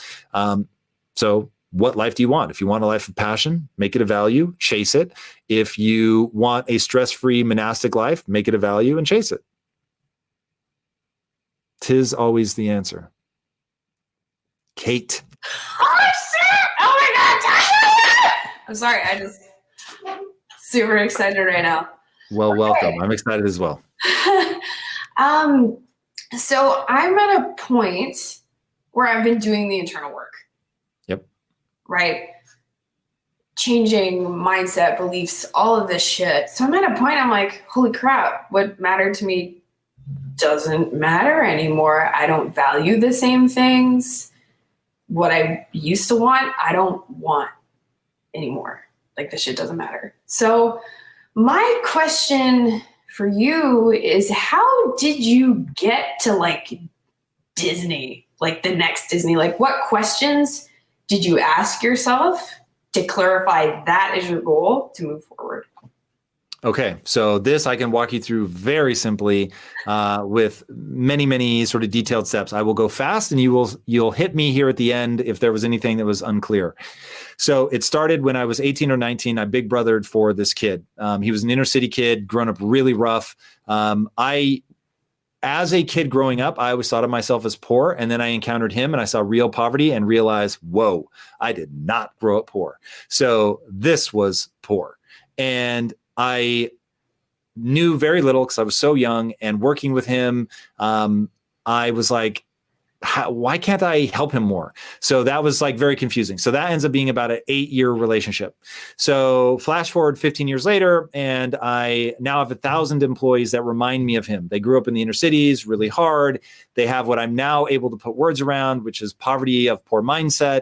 So what life do you want? If you want a life of passion, make it a value, chase it. If you want a stress-free monastic life, make it a value and chase it. 'Tis always the answer. Kate. Oh shit! Oh my god! I'm sorry, I just super excited right now. Well, welcome. I'm excited as well. So I'm at a point where I've been doing the internal work. Yep. Right? Changing mindset, beliefs, all of this shit. So I'm at a point I'm like, holy crap, what mattered to me doesn't matter anymore. I don't value the same things. What I used to want, I don't want anymore. Like, this shit doesn't matter. So my question for you is, how did you get to like Disney, like the next Disney? Like, what questions did you ask yourself to clarify that as your goal to move forward? Okay, so this I can walk you through very simply with many, many sort of detailed steps. I will go fast and you'll hit me here at the end if there was anything that was unclear. So it started when I was 18 or 19. I big brothered for this kid. He was an inner city kid, grown up really rough. As a kid growing up, I always thought of myself as poor. And then I encountered him and I saw real poverty and realized, whoa, I did not grow up poor. So this was poor. And I knew very little because I was so young, and working with him, I was like, why can't I help him more? So that was like very confusing. So that ends up being about an 8-year relationship. So flash forward 15 years later, and I now have 1,000 employees that remind me of him. They grew up in the inner cities, really hard. They have what I'm now able to put words around, which is poverty of poor mindset.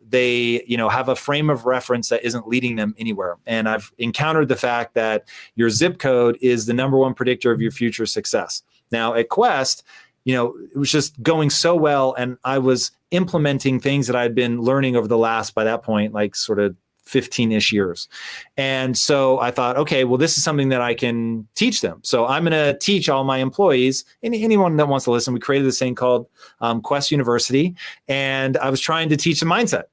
They, have a frame of reference that isn't leading them anywhere. And I've encountered the fact that your zip code is the number one predictor of your future success. Now at Quest, it was just going so well. And I was implementing things that I'd been learning over the last, by that point, like sort of 15-ish years. And so I thought, okay, well, this is something that I can teach them. So I'm going to teach all my employees, anyone that wants to listen. We created this thing called Quest University. And I was trying to teach them mindset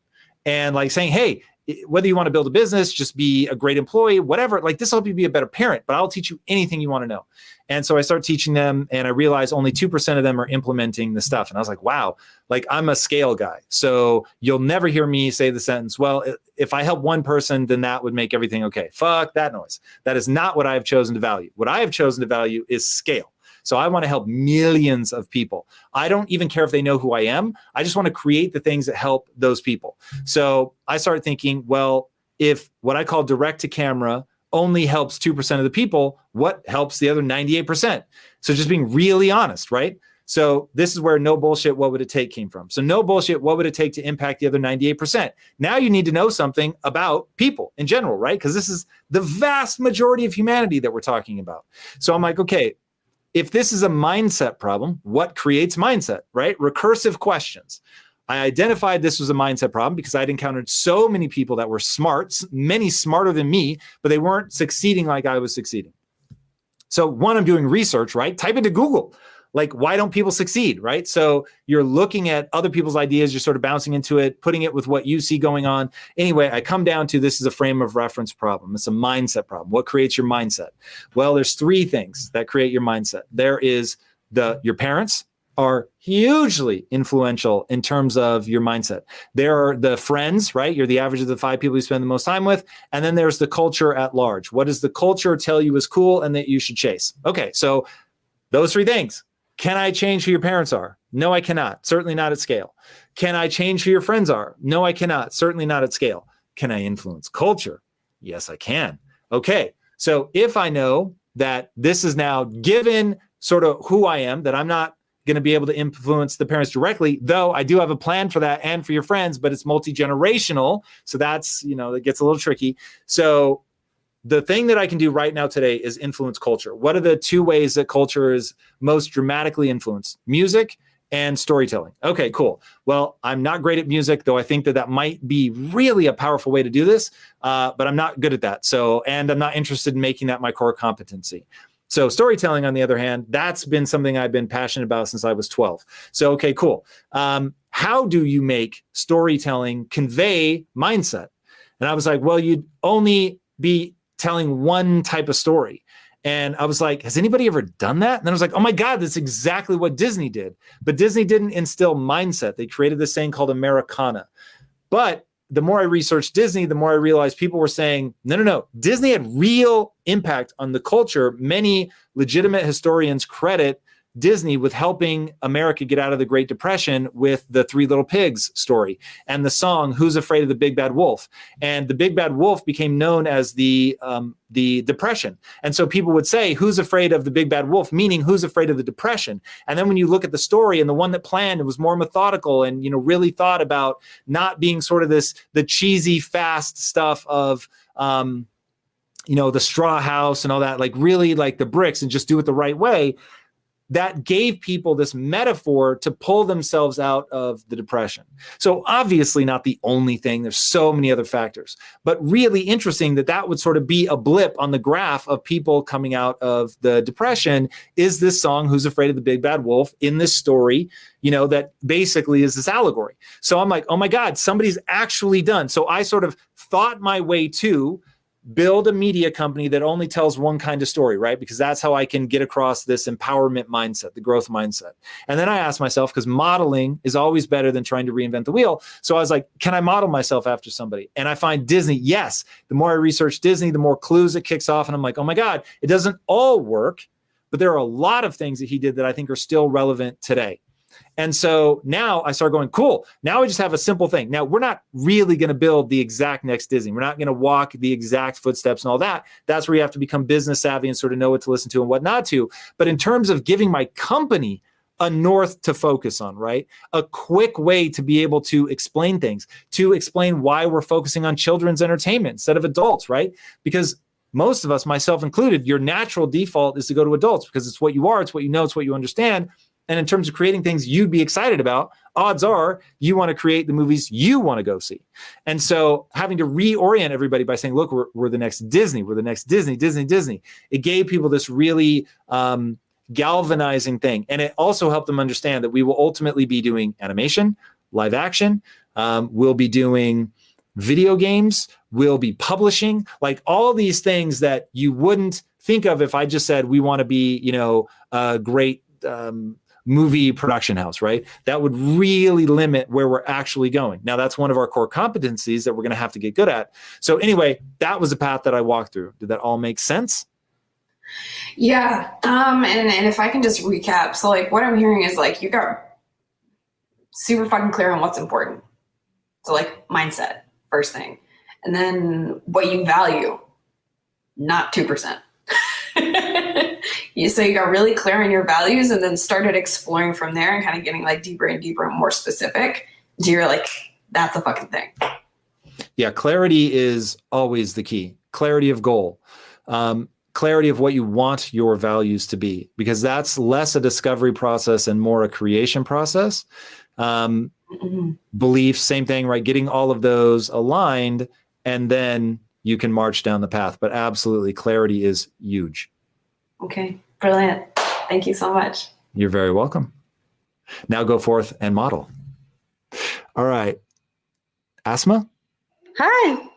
and like saying, hey, whether you want to build a business, just be a great employee, whatever, like this will help you be a better parent, but I'll teach you anything you want to know. And so I started teaching them, and I realized only 2% of them are implementing the stuff. And I was like, wow, like I'm a scale guy. So you'll never hear me say the sentence, well, if I help one person, then that would make everything okay. Fuck that noise. That is not what I have chosen to value. What I have chosen to value is scale. So I want to help millions of people. I don't even care if they know who I am. I just want to create the things that help those people. So I started thinking, well, if what I call direct to camera only helps 2% of the people, what helps the other 98%? So just being really honest, right? So this is where no bullshit, what would it take came from. So no bullshit, what would it take to impact the other 98%? Now you need to know something about people in general, right? Because this is the vast majority of humanity that we're talking about. So I'm like, okay, if this is a mindset problem, what creates mindset, right? Recursive questions. I identified this was a mindset problem because I'd encountered so many people that were smart, many smarter than me, but they weren't succeeding like I was succeeding. So one, I'm doing research, right? Type into Google. Like, why don't people succeed, right? So you're looking at other people's ideas, you're sort of bouncing into it, putting it with what you see going on. Anyway, I come down to this is a frame of reference problem. It's a mindset problem. What creates your mindset? Well, there's three things that create your mindset. There is your parents are hugely influential in terms of your mindset. There are the friends, right? You're the average of the 5 people you spend the most time with. And then there's the culture at large. What does the culture tell you is cool and that you should chase? Okay, so those three things. Can I change who your parents are? No, I cannot. Certainly not at scale. Can I change who your friends are? No, I cannot. Certainly not at scale. Can I influence culture? Yes, I can. Okay. So if I know that this is now given sort of who I am, that I'm not going to be able to influence the parents directly, though I do have a plan for that and for your friends, but it's multi-generational. So that's, that gets a little tricky. So the thing that I can do right now today is influence culture. What are the 2 ways that culture is most dramatically influenced? Music and storytelling. Okay, cool. Well, I'm not great at music, though I think that might be really a powerful way to do this, but I'm not good at that. And I'm not interested in making that my core competency. So storytelling, on the other hand, that's been something I've been passionate about since I was 12. So, okay, cool. How do you make storytelling convey mindset? And I was like, well, you'd only be telling one type of story. And I was like, has anybody ever done that? And then I was like, oh my God, that's exactly what Disney did. But Disney didn't instill mindset. They created this thing called Americana. But the more I researched Disney, the more I realized people were saying, no. Disney had real impact on the culture. Many legitimate historians credit Disney with helping America get out of the Great Depression with the Three Little Pigs story and the song "Who's Afraid of the Big Bad Wolf?" And the Big Bad Wolf became known as the Depression. And so people would say, "Who's afraid of the Big Bad Wolf?" Meaning, who's afraid of the Depression? And then when you look at the story and the one that planned, it was more methodical and really thought about not being sort of the cheesy fast stuff of the straw house and all that, like really like the bricks and just do it the right way. That gave people this metaphor to pull themselves out of the depression. So obviously not the only thing. There's so many other factors, but really interesting that would sort of be a blip on the graph of people coming out of the depression is this song, "Who's Afraid of the Big Bad Wolf," in this story, that basically is this allegory. So I'm like, oh my God, somebody's actually done. So I sort of thought my way to build a media company that only tells one kind of story, right? Because that's how I can get across this empowerment mindset, the growth mindset. And then I asked myself, because modeling is always better than trying to reinvent the wheel. So I was like, can I model myself after somebody? And I find Disney, yes. The more I research Disney, the more clues it kicks off. And I'm like, oh my God, it doesn't all work, but there are a lot of things that he did that I think are still relevant today. And so now I start going, cool. Now I just have a simple thing. Now we're not really going to build the exact next Disney. We're not going to walk the exact footsteps and all that. That's where you have to become business savvy and sort of know what to listen to and what not to. But in terms of giving my company a north to focus on, right? A quick way to be able to explain things, to explain why we're focusing on children's entertainment instead of adults, right? Because most of us, myself included, your natural default is to go to adults because it's what you are, it's what you know, it's what you understand. And in terms of creating things you'd be excited about, odds are you want to create the movies you want to go see. And so having to reorient everybody by saying, look, we're the next Disney. We're the next Disney. It gave people this really galvanizing thing. And it also helped them understand that we will ultimately be doing animation, live action. We'll be doing video games. We'll be publishing, like all these things that you wouldn't think of if I just said we want to be, a great movie production house, right? That would really limit where we're actually going. Now, that's one of our core competencies that we're going to have to get good at. So anyway, that was the path that I walked through. Did that all make sense? Yeah. And if I can just recap, so like what I'm hearing is like you got super fucking clear on what's important. So like mindset, first thing. And then what you value, not 2%. So you got really clear on your values and then started exploring from there and kind of getting like deeper and deeper and more specific. So you're like, that's a fucking thing. Yeah, clarity is always the key. Clarity of goal. Clarity of what you want your values to be, because that's less a discovery process and more a creation process. Beliefs, same thing, right? Getting all of those aligned, and then you can march down the path. But absolutely, clarity is huge. Okay, brilliant. Thank you so much. You're very welcome. Now go forth and model. All right. Asma? Hi.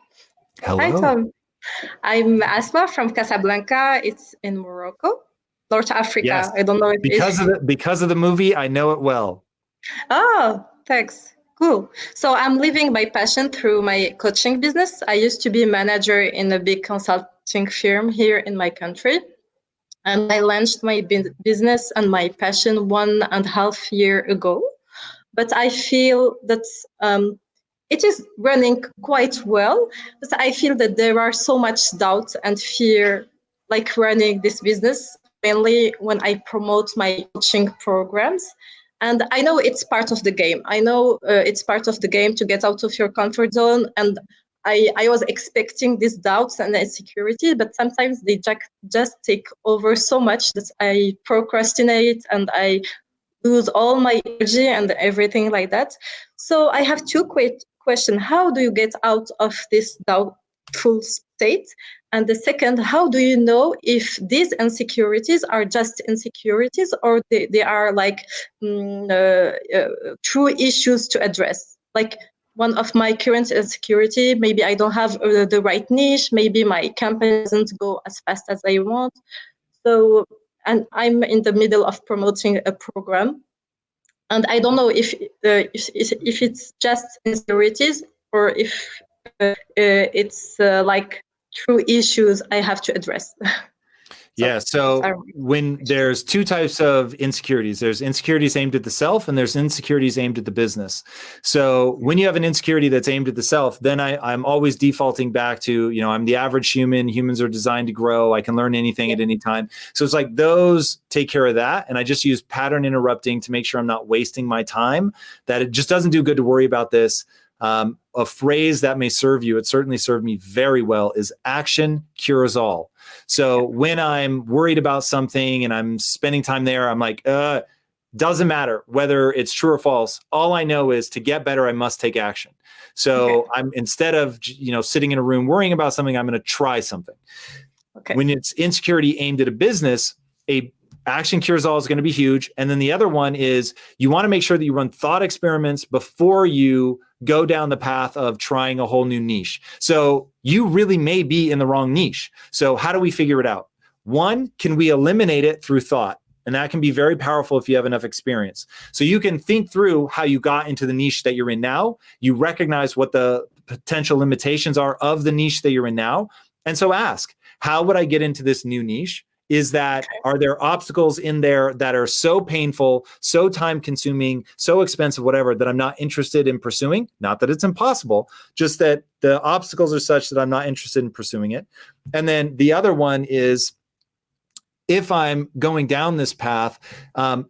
Hello. Hi, Tom. I'm Asma from Casablanca. It's in Morocco, North Africa. Yes. I don't know if because of the movie, I know it well. Oh, thanks. Cool. So I'm living my passion through my coaching business. I used to be a manager in a big consulting firm here in my country. And I launched my business and my passion 1.5 years ago. But I feel that it is running quite well, but I feel that there are so much doubt and fear, like running this business, mainly when I promote my coaching programs. And I know it's part of the game. I know it's part of the game to get out of your comfort zone. And I was expecting these doubts and insecurity, but sometimes they just take over so much that I procrastinate and I lose all my energy and everything like that. So I have two questions. How do you get out of this doubtful state? And the second, how do you know if these insecurities are just insecurities or they are like true issues to address? Like one of my current insecurity, maybe I don't have the right niche, maybe my campaign doesn't go as fast as I want. So, and I'm in the middle of promoting a program. And I don't know if it's just insecurities or if it's like true issues I have to address. Yeah. So when there's two types of insecurities, there's insecurities aimed at the self and there's insecurities aimed at the business. So when you have an insecurity that's aimed at the self, then I'm always defaulting back to, I'm the average human. Humans are designed to grow. I can learn anything at any time. So it's like those take care of that. And I just use pattern interrupting to make sure I'm not wasting my time, that it just doesn't do good to worry about this. A phrase that may serve you, it certainly served me very well, is action cures all. So when I'm worried about something and I'm spending time there, I'm like, doesn't matter whether it's true or false. All I know is to get better, I must take action. So I'm, instead of, sitting in a room worrying about something, I'm going to try something. Okay. When it's insecurity aimed at a business, action cures all is going to be huge. And then the other one is you want to make sure that you run thought experiments before you go down the path of trying a whole new niche. So you really may be in the wrong niche. So how do we figure it out? One, can we eliminate it through thought? And that can be very powerful if you have enough experience. So you can think through how you got into the niche that you're in now. You recognize what the potential limitations are of the niche that you're in now. And so ask, how would I get into this new niche? Are there obstacles in there that are so painful, so time consuming, so expensive, whatever, that I'm not interested in pursuing? Not that it's impossible, just that the obstacles are such that I'm not interested in pursuing it. And then the other one is, if I'm going down this path,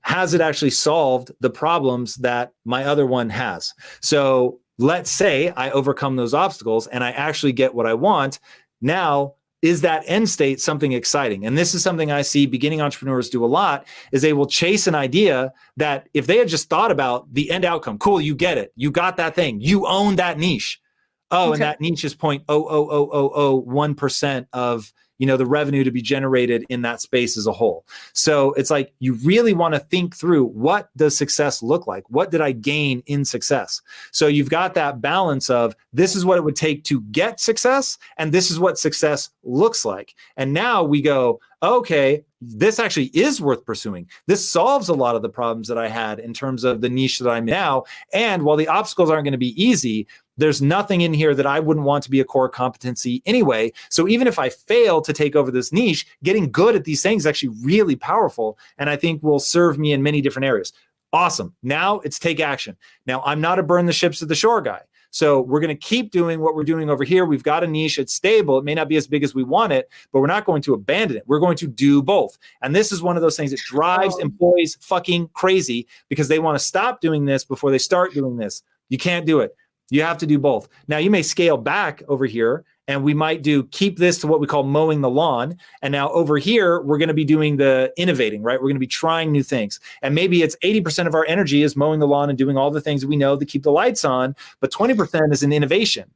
has it actually solved the problems that my other one has? So let's say I overcome those obstacles and I actually get what I want. Now, is that end state something exciting? And this is something I see beginning entrepreneurs do a lot, is they will chase an idea that if they had just thought about the end outcome, cool, you get it. You got that thing. You own that niche. Oh, and that niche is 0.00001% of the revenue to be generated in that space as a whole. So it's like you really want to think through, what does success look like? What did I gain in success? So you've got that balance of, this is what it would take to get success, and this is what success looks like. And now we go, okay, this actually is worth pursuing. This solves a lot of the problems that I had in terms of the niche that I'm in now. And while the obstacles aren't going to be easy, there's nothing in here that I wouldn't want to be a core competency anyway. So even if I fail to take over this niche, getting good at these things is actually really powerful, and I think will serve me in many different areas. Awesome. Now it's take action. Now I'm not a burn the ships at the shore guy. So we're going to keep doing what we're doing over here. We've got a niche. It's stable. It may not be as big as we want it, but we're not going to abandon it. We're going to do both. And this is one of those things that drives employees fucking crazy because they want to stop doing this before they start doing this. You can't do it. You have to do both. Now you may scale back over here, and we might keep this to what we call mowing the lawn. And now over here, we're going to be doing the innovating, right? We're going to be trying new things. And maybe it's 80% of our energy is mowing the lawn and doing all the things that we know to keep the lights on, but 20% is in innovation.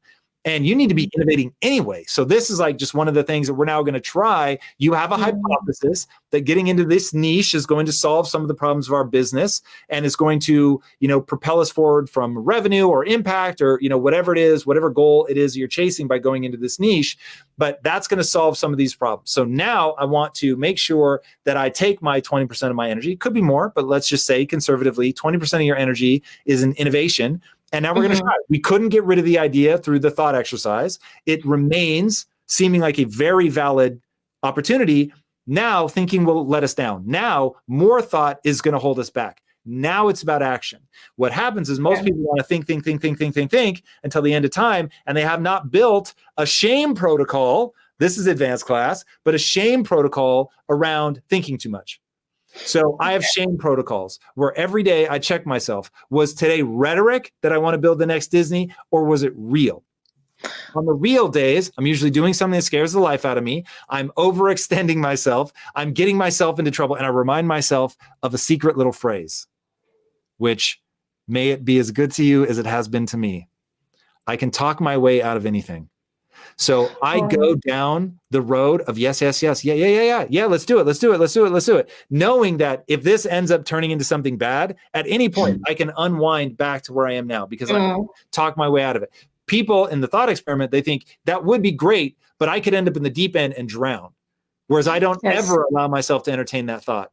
And you need to be innovating anyway. So this is like just one of the things that we're now going to try. You have a hypothesis that getting into this niche is going to solve some of the problems of our business and is going to, propel us forward from revenue or impact or, whatever it is, whatever goal it is you're chasing by going into this niche. But that's going to solve some of these problems. So now I want to make sure that I take my 20% of my energy. It could be more, but let's just say conservatively, 20% of your energy is in innovation. And now we're going to try. We couldn't get rid of the idea through the thought exercise. It remains seeming like a very valid opportunity. Now thinking will let us down. Now more thought is going to hold us back. Now it's about action. What happens is most people want to think until the end of time, and they have not built a shame protocol. This is advanced class, but a shame protocol around thinking too much. So I have shame protocols where every day I check myself. Was today rhetoric that I want to build the next Disney, or was it real? On the real days, I'm usually doing something that scares the life out of me. I'm overextending myself. I'm getting myself into trouble. And I remind myself of a secret little phrase, which may it be as good to you as it has been to me. I can talk my way out of anything. So I go down the road of yes. Yeah, let's do it. Knowing that if this ends up turning into something bad, at any point I can unwind back to where I am now because I can talk my way out of it. People in the thought experiment, they think that would be great, but I could end up in the deep end and drown. Whereas I don't ever allow myself to entertain that thought.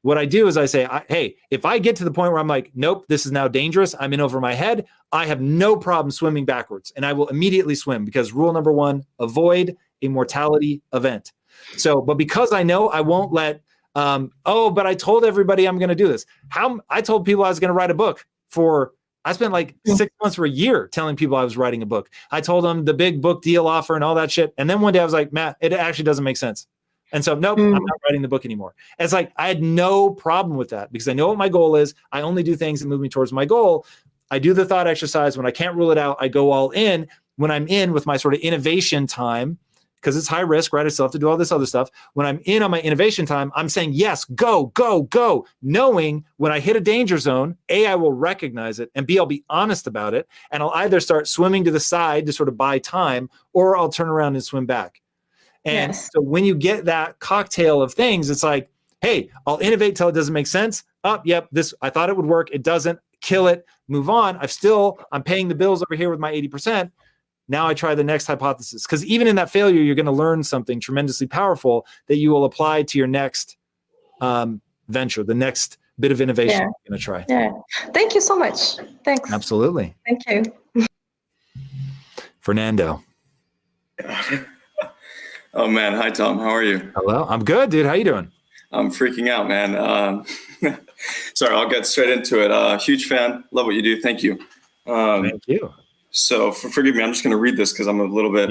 What I do is I say, hey, if I get to the point where I'm like, nope, this is now dangerous, I'm in over my head, I have no problem swimming backwards. And I will immediately swim because rule number one, avoid a mortality event. So, but because I know I won't let, but I told everybody I'm going to do this. I told people I was going to write a book I spent like 6 months or a year telling people I was writing a book. I told them the big book deal offer and all that shit. And then one day I was like, Matt, it actually doesn't make sense. And so, nope, I'm not writing the book anymore. It's like, I had no problem with that because I know what my goal is. I only do things that move me towards my goal. I do the thought exercise. When I can't rule it out, I go all in. When I'm in with my sort of innovation time, because it's high risk, right? I still have to do all this other stuff. When I'm in on my innovation time, I'm saying, yes, go, knowing when I hit a danger zone, A, I will recognize it, and B, I'll be honest about it. And I'll either start swimming to the side to sort of buy time, or I'll turn around and swim back. And so when you get that cocktail of things, it's like, hey, I'll innovate till it doesn't make sense. I thought it would work. It doesn't. Kill it. Move on. I'm paying the bills over here with my 80%. Now I try the next hypothesis. Because even in that failure, you're going to learn something tremendously powerful that you will apply to your next venture, the next bit of innovation you're going to try. Yeah. Thank you so much. Thanks. Absolutely. Thank you. Fernando. Oh man, hi Tom, how are you? Hello, I'm good, dude. How you doing? I'm freaking out, man. Sorry, I'll get straight into it. Huge fan, love what you do. Thank you. Thank you. So forgive me, I'm just going to read this because I'm a little bit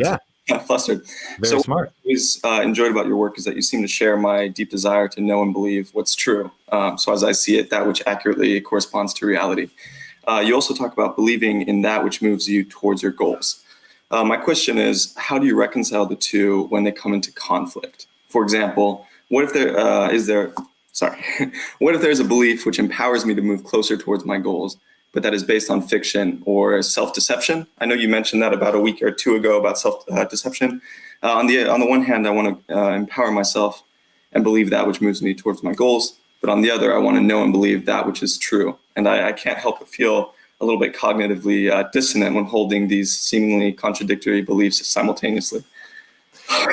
flustered. Very smart. What I always enjoyed about your work is that you seem to share my deep desire to know and believe what's true. So as I see it, that which accurately corresponds to reality. You also talk about believing in that which moves you towards your goals. My question is, how do you reconcile the two when they come into conflict? For example, what if what if there's a belief which empowers me to move closer towards my goals, but that is based on fiction or self-deception? I know you mentioned that about a week or two ago about self-deception. On the one hand, I want to empower myself and believe that which moves me towards my goals, but on the other, I want to know and believe that which is true. And I can't help but feel a little bit cognitively dissonant when holding these seemingly contradictory beliefs simultaneously.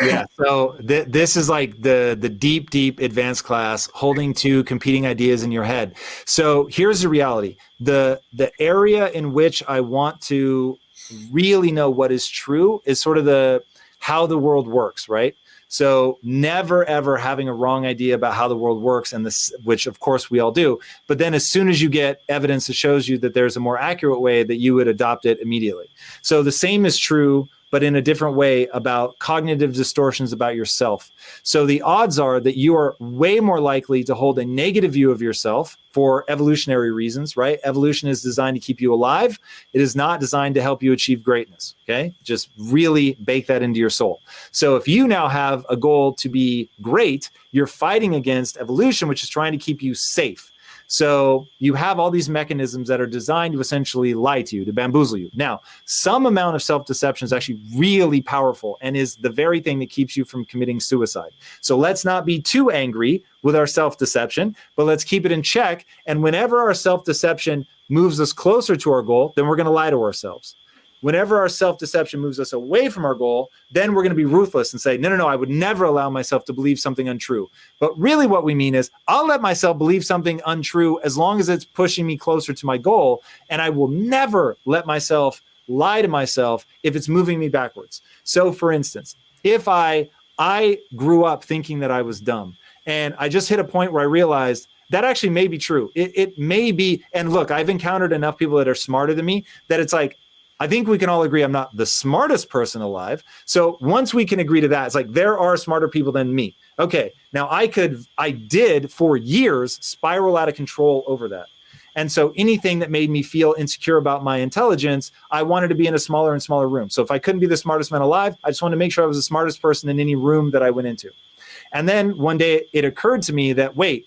Yeah, so this is like the deep advanced class, holding two competing ideas in your head. So here's the reality. The area in which I want to really know what is true is sort of how the world works, right? So never ever having a wrong idea about how the world works, and this, which of course we all do. But then as soon as you get evidence that shows you that there's a more accurate way, that you would adopt it immediately. So the same is true, but in a different way, about cognitive distortions about yourself. So the odds are that you are way more likely to hold a negative view of yourself for evolutionary reasons, right? Evolution is designed to keep you alive. It is not designed to help you achieve greatness, okay? Just really bake that into your soul. So if you now have a goal to be great, you're fighting against evolution, which is trying to keep you safe. So you have all these mechanisms that are designed to essentially lie to you, to bamboozle you. Now, some amount of self-deception is actually really powerful and is the very thing that keeps you from committing suicide. So let's not be too angry with our self-deception, but let's keep it in check. And whenever our self-deception moves us closer to our goal, then we're going to lie to ourselves. Whenever our self-deception moves us away from our goal, then we're going to be ruthless and say, no, I would never allow myself to believe something untrue. But really what we mean is, I'll let myself believe something untrue as long as it's pushing me closer to my goal. And I will never let myself lie to myself if it's moving me backwards. So for instance, if I grew up thinking that I was dumb, and I just hit a point where I realized that actually may be true. It may be, and look, I've encountered enough people that are smarter than me that it's like, I think we can all agree I'm not the smartest person alive. So once we can agree to that, it's like there are smarter people than me. Okay, now I did for years spiral out of control over that. And so anything that made me feel insecure about my intelligence, I wanted to be in a smaller and smaller room. So if I couldn't be the smartest man alive, I just wanted to make sure I was the smartest person in any room that I went into. And then one day it occurred to me that, wait,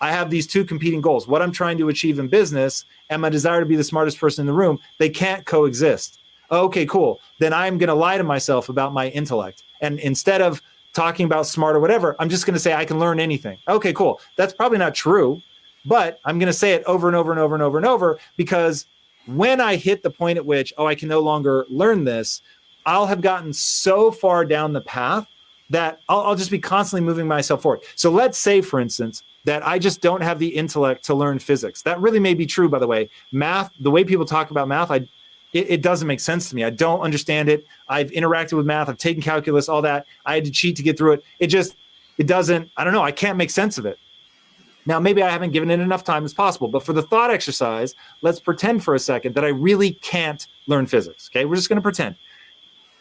I have these two competing goals. What I'm trying to achieve in business and my desire to be the smartest person in the room, they can't coexist. Okay, cool. Then I'm going to lie to myself about my intellect. And instead of talking about smart or whatever, I'm just going to say I can learn anything. Okay, cool. That's probably not true, but I'm going to say it over and over and over and over and over, because when I hit the point at which, I can no longer learn this, I'll have gotten so far down the path that I'll just be constantly moving myself forward. So let's say, for instance, that I just don't have the intellect to learn physics. That really may be true, by the way. Math, the way people talk about math, it doesn't make sense to me. I don't understand it. I've interacted with math. I've taken calculus, all that. I had to cheat to get through it. It doesn't, I don't know. I can't make sense of it. Now, maybe I haven't given it enough time as possible, but for the thought exercise, let's pretend for a second that I really can't learn physics. Okay, we're just going to pretend.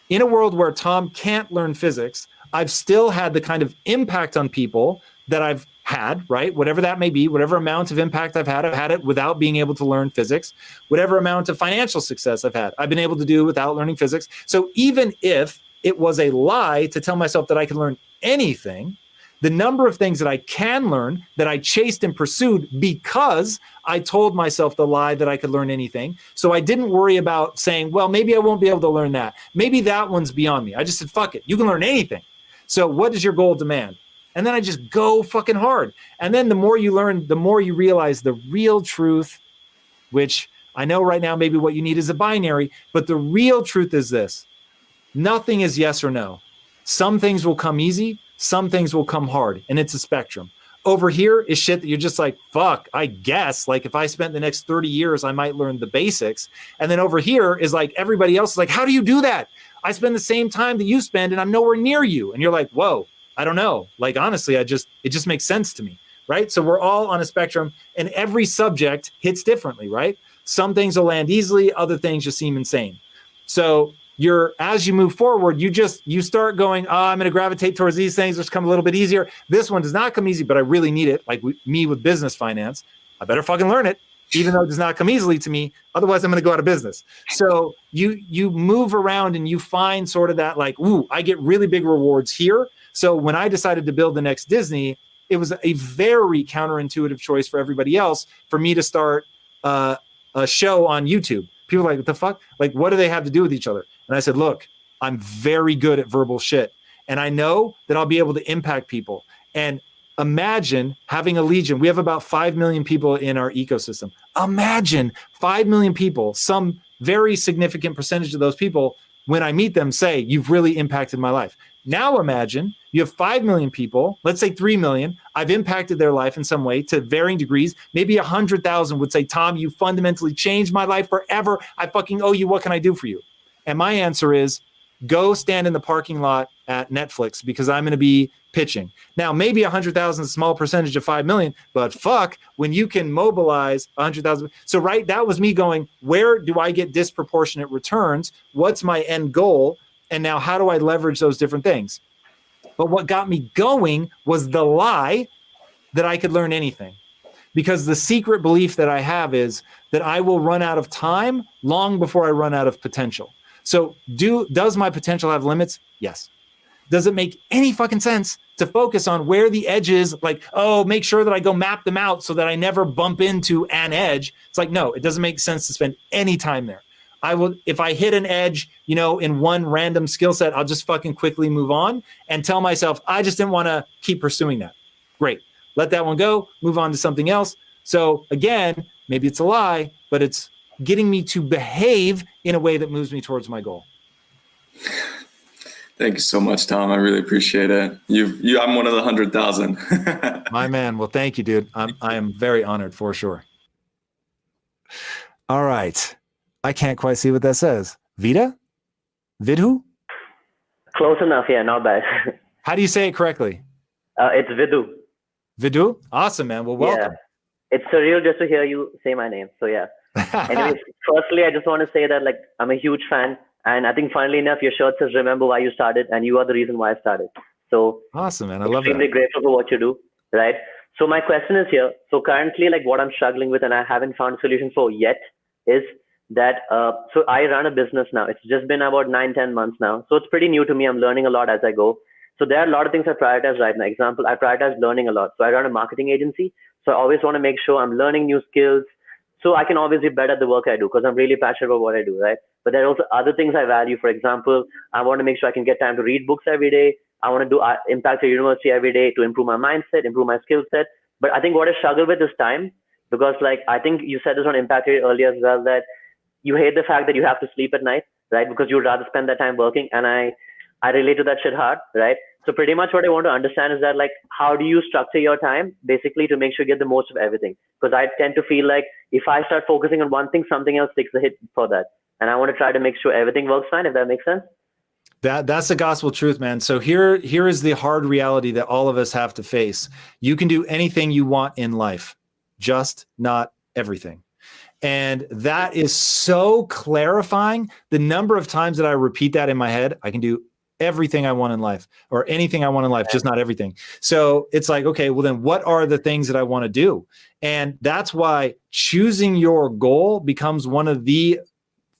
In a world where Tom can't learn physics, I've still had the kind of impact on people that I've had, right? Whatever that may be, whatever amount of impact I've had it without being able to learn physics. Whatever amount of financial success I've been able to do without learning physics. So even if it was a lie to tell myself that I can learn anything, the number of things that I can learn that I chased and pursued because I told myself the lie that I could learn anything. So I didn't worry about saying, well, maybe I won't be able to learn that. Maybe that one's beyond me. I just said, fuck it. You can learn anything. So what does your goal demand? And then I just go fucking hard. And then the more you learn, the more you realize the real truth, which I know right now maybe what you need is a binary, but the real truth is this. Nothing is yes or no. Some things will come easy, some things will come hard, and it's a spectrum. Over here is shit that you're just like, fuck, I guess. Like if I spent the next 30 years, I might learn the basics. And then over here is like everybody else is like, how do you do that? I spend the same time that you spend and I'm nowhere near you. And you're like, whoa. I don't know. Like, honestly, it just makes sense to me, right? So we're all on a spectrum and every subject hits differently, right? Some things will land easily. Other things just seem insane. So as you move forward, you start going, I'm going to gravitate towards these things, which come a little bit easier. This one does not come easy, but I really need it. Like me with business finance, I better fucking learn it, even though it does not come easily to me. Otherwise, I'm going to go out of business. So you move around and you find sort of that like, ooh, I get really big rewards here. So when I decided to build the next Disney, it was a very counterintuitive choice for everybody else for me to start a show on YouTube. People are like, what the fuck? Like, what do they have to do with each other? And I said, look, I'm very good at verbal shit. And I know that I'll be able to impact people. And imagine having a legion. We have about 5 million people in our ecosystem. Imagine 5 million people, some very significant percentage of those people, when I meet them, say, you've really impacted my life. Now imagine you have 5 million people, let's say 3 million. I've impacted their life in some way to varying degrees. Maybe 100,000 would say, Tom, you fundamentally changed my life forever. I fucking owe you. What can I do for you? And my answer is go stand in the parking lot at Netflix because I'm going to be pitching. Now, maybe 100,000 is a small percentage of 5 million, but fuck, when you can mobilize 100,000. So, right, that was me going, where do I get disproportionate returns? What's my end goal? And now how do I leverage those different things? But what got me going was the lie that I could learn anything. Because the secret belief that I have is that I will run out of time long before I run out of potential. So does my potential have limits? Yes. Does it make any fucking sense to focus on where the edge is? Like, oh, make sure that I go map them out so that I never bump into an edge. It's like, no, it doesn't make sense to spend any time there. I will, if I hit an edge, in one random skill set, I'll just fucking quickly move on and tell myself, I just didn't want to keep pursuing that. Great. Let that one go, move on to something else. So again, maybe it's a lie, but it's getting me to behave in a way that moves me towards my goal. Thank you so much, Tom. I really appreciate it. I'm one of the 100,000. My man. Well, thank you, dude. I am very honored for sure. All right. I can't quite see what that says. Vida? Vidhu? Close enough. Yeah, not bad. How do you say it correctly? It's Vidhu. Vidhu? Awesome, man. Well, welcome. Yeah. It's surreal just to hear you say my name. So yeah. Anyways, firstly, I just want to say that I'm a huge fan. And I think funnily enough, your shirt says remember why you started, and you are the reason why I started. So awesome, man. I love that. Extremely grateful for what you do, right? So my question is here. So currently, what I'm struggling with and I haven't found a solution for yet is that, so I run a business now. It's just been about 9-10 months now. So it's pretty new to me. I'm learning a lot as I go. So there are a lot of things I prioritize right now. Example, I prioritize learning a lot. So I run a marketing agency. So I always want to make sure I'm learning new skills so I can always be better at the work I do because I'm really passionate about what I do, right? But there are also other things I value. For example, I want to make sure I can get time to read books every day. I want to do impact at university every day to improve my mindset, improve my skill set. But I think what I struggle with is time because I think you said this on Impact earlier as well, that you hate the fact that you have to sleep at night, right? Because you'd rather spend that time working. And I relate to that shit hard, right? So pretty much what I want to understand is that how do you structure your time basically to make sure you get the most of everything? Because I tend to feel like if I start focusing on one thing, something else takes the hit for that. And I want to try to make sure everything works fine, if that makes sense. That's the gospel truth, man. So here is the hard reality that all of us have to face. You can do anything you want in life, just not everything. And that is so clarifying. The number of times that I repeat that in my head, I can do everything I want in life or anything I want in life, just not everything. So it's like, okay, well then what are the things that I want to do? And that's why choosing your goal becomes one of the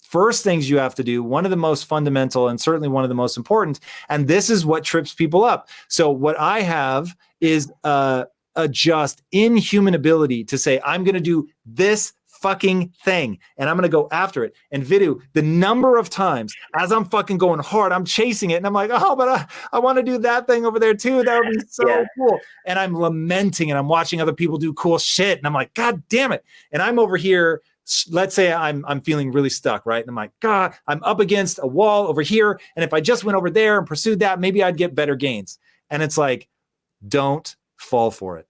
first things you have to do, one of the most fundamental and certainly one of the most important. And this is what trips people up. So what I have is a just inhuman ability to say, I'm going to do this fucking thing and I'm going to go after it. And Vidhu, the number of times as I'm fucking going hard, I'm chasing it and I'm like, oh, but I want to do that thing over there too. That would be so cool. And I'm lamenting and I'm watching other people do cool shit. And I'm like, God damn it. And I'm over here. Let's say I'm feeling really stuck, right? And I'm like, God, I'm up against a wall over here. And if I just went over there and pursued that, maybe I'd get better gains. And it's like, don't fall for it.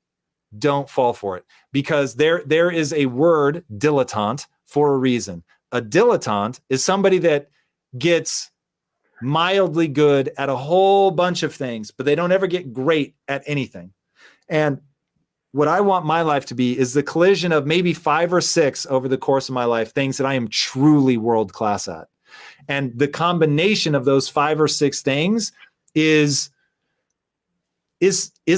Don't fall for it, because there is a word, dilettante, for a reason. A dilettante is somebody that gets mildly good at a whole bunch of things, but they don't ever get great at anything. And what I want my life to be is the collision of maybe 5 or 6 over the course of my life, things that I am truly world class at. And the combination of those 5 or 6 things is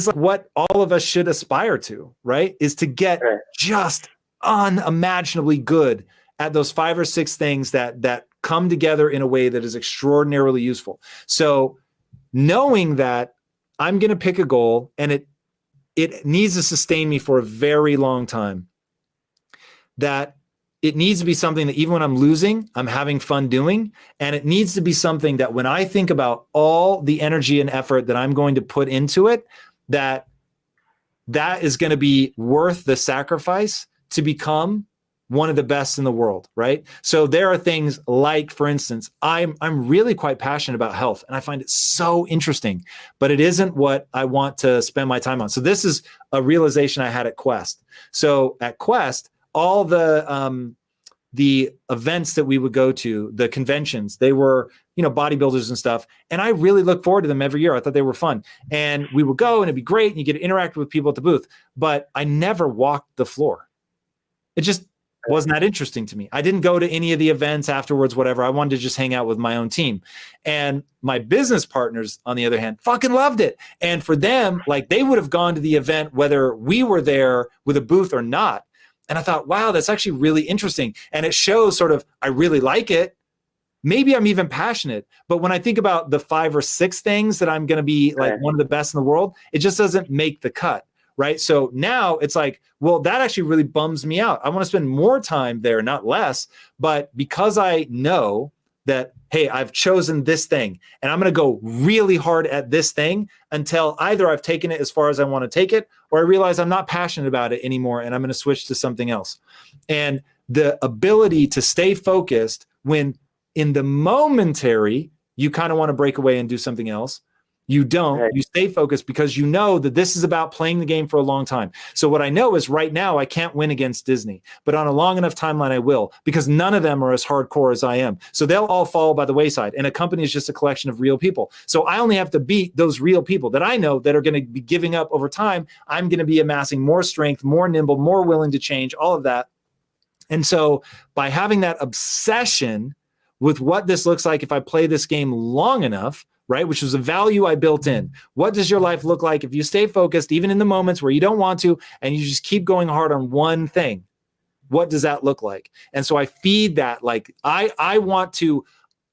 like what all of us should aspire to, right? Is to get just unimaginably good at those 5 or 6 things that come together in a way that is extraordinarily useful. So knowing that I'm going to pick a goal and it needs to sustain me for a very long time, that it needs to be something that even when I'm losing, I'm having fun doing. And it needs to be something that when I think about all the energy and effort that I'm going to put into it, that is going to be worth the sacrifice to become one of the best in the world, right? So there are things like, for instance, I'm really quite passionate about health and I find it so interesting, but it isn't what I want to spend my time on. So this is a realization I had at Quest. So at Quest, all the the events that we would go to, the conventions, they were, bodybuilders and stuff. And I really look forward to them every year. I thought they were fun. And we would go and it'd be great. And you get to interact with people at the booth, but I never walked the floor. It just wasn't that interesting to me. I didn't go to any of the events afterwards, whatever. I wanted to just hang out with my own team. And my business partners, on the other hand, fucking loved it. And for them, like, they would have gone to the event whether we were there with a booth or not. And I thought, wow, that's actually really interesting. And it shows sort of, I really like it. Maybe I'm even passionate. But when I think about the 5 or 6 things that I'm going to be like one of the best in the world, it just doesn't make the cut. Right. So now it's like, well, that actually really bums me out. I want to spend more time there, not less. But because I know that, hey, I've chosen this thing and I'm going to go really hard at this thing until either I've taken it as far as I want to take it, or I realize I'm not passionate about it anymore and I'm going to switch to something else. And the ability to stay focused when in the momentary, you kind of want to break away and do something else. You don't. You stay focused because you know that this is about playing the game for a long time. So what I know is right now I can't win against Disney, but on a long enough timeline I will, because none of them are as hardcore as I am. So they'll all fall by the wayside, and a company is just a collection of real people. So I only have to beat those real people that I know that are going to be giving up over time. I'm going to be amassing more strength, more nimble, more willing to change, all of that. And so by having that obsession with what this looks like if I play this game long enough, right? Which was a value I built in. What does your life look like if you stay focused, even in the moments where you don't want to, and you just keep going hard on one thing? What does that look like? And so I feed that. Like, I want to,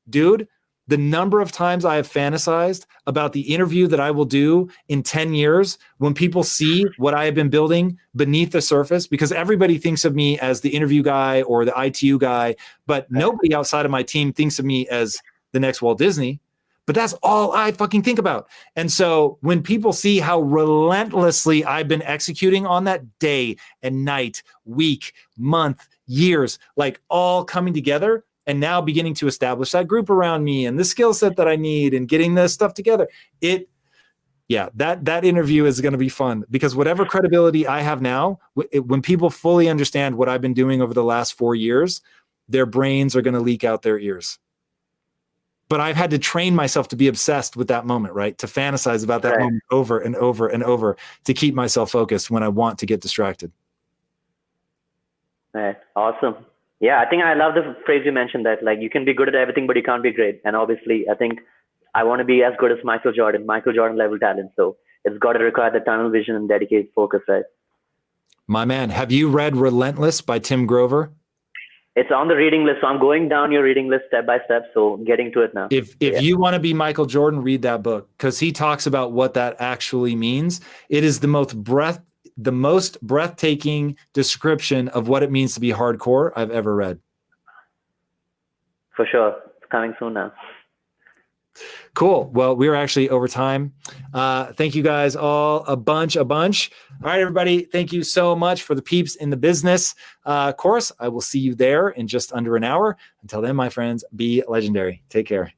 dude, the number of times I have fantasized about the interview that I will do in 10 years when people see what I have been building beneath the surface, because everybody thinks of me as the interview guy or the ITU guy, but nobody outside of my team thinks of me as the next Walt Disney. But that's all I fucking think about. And so when people see how relentlessly I've been executing on that day and night, week, month, years, like all coming together, and now beginning to establish that group around me and the skill set that I need and getting this stuff together, that interview is going to be fun, because whatever credibility I have now, when people fully understand what I've been doing over the last 4 years, their brains are going to leak out their ears. But I've had to train myself to be obsessed with that moment, right? To fantasize about that moment over and over and over to keep myself focused when I want to get distracted. Right. Awesome. Yeah, I think I love the phrase you mentioned, that like you can be good at everything, but you can't be great. And obviously, I think I want to be as good as Michael Jordan level talent. So it's got to require the tunnel vision and dedicated focus, right? My man, have you read Relentless by Tim Grover? It's on the reading list. So I'm going down your reading list step by step. So getting to it now. If you want to be Michael Jordan, read that book, because he talks about what that actually means. It is the most breathtaking description of what it means to be hardcore I've ever read. For sure. It's coming soon now. Cool. Well, we're actually over time. Thank you guys all a bunch. All right, everybody. Thank you so much for the peeps in the business course. I will see you there in just under an hour. Until then, my friends, be legendary. Take care.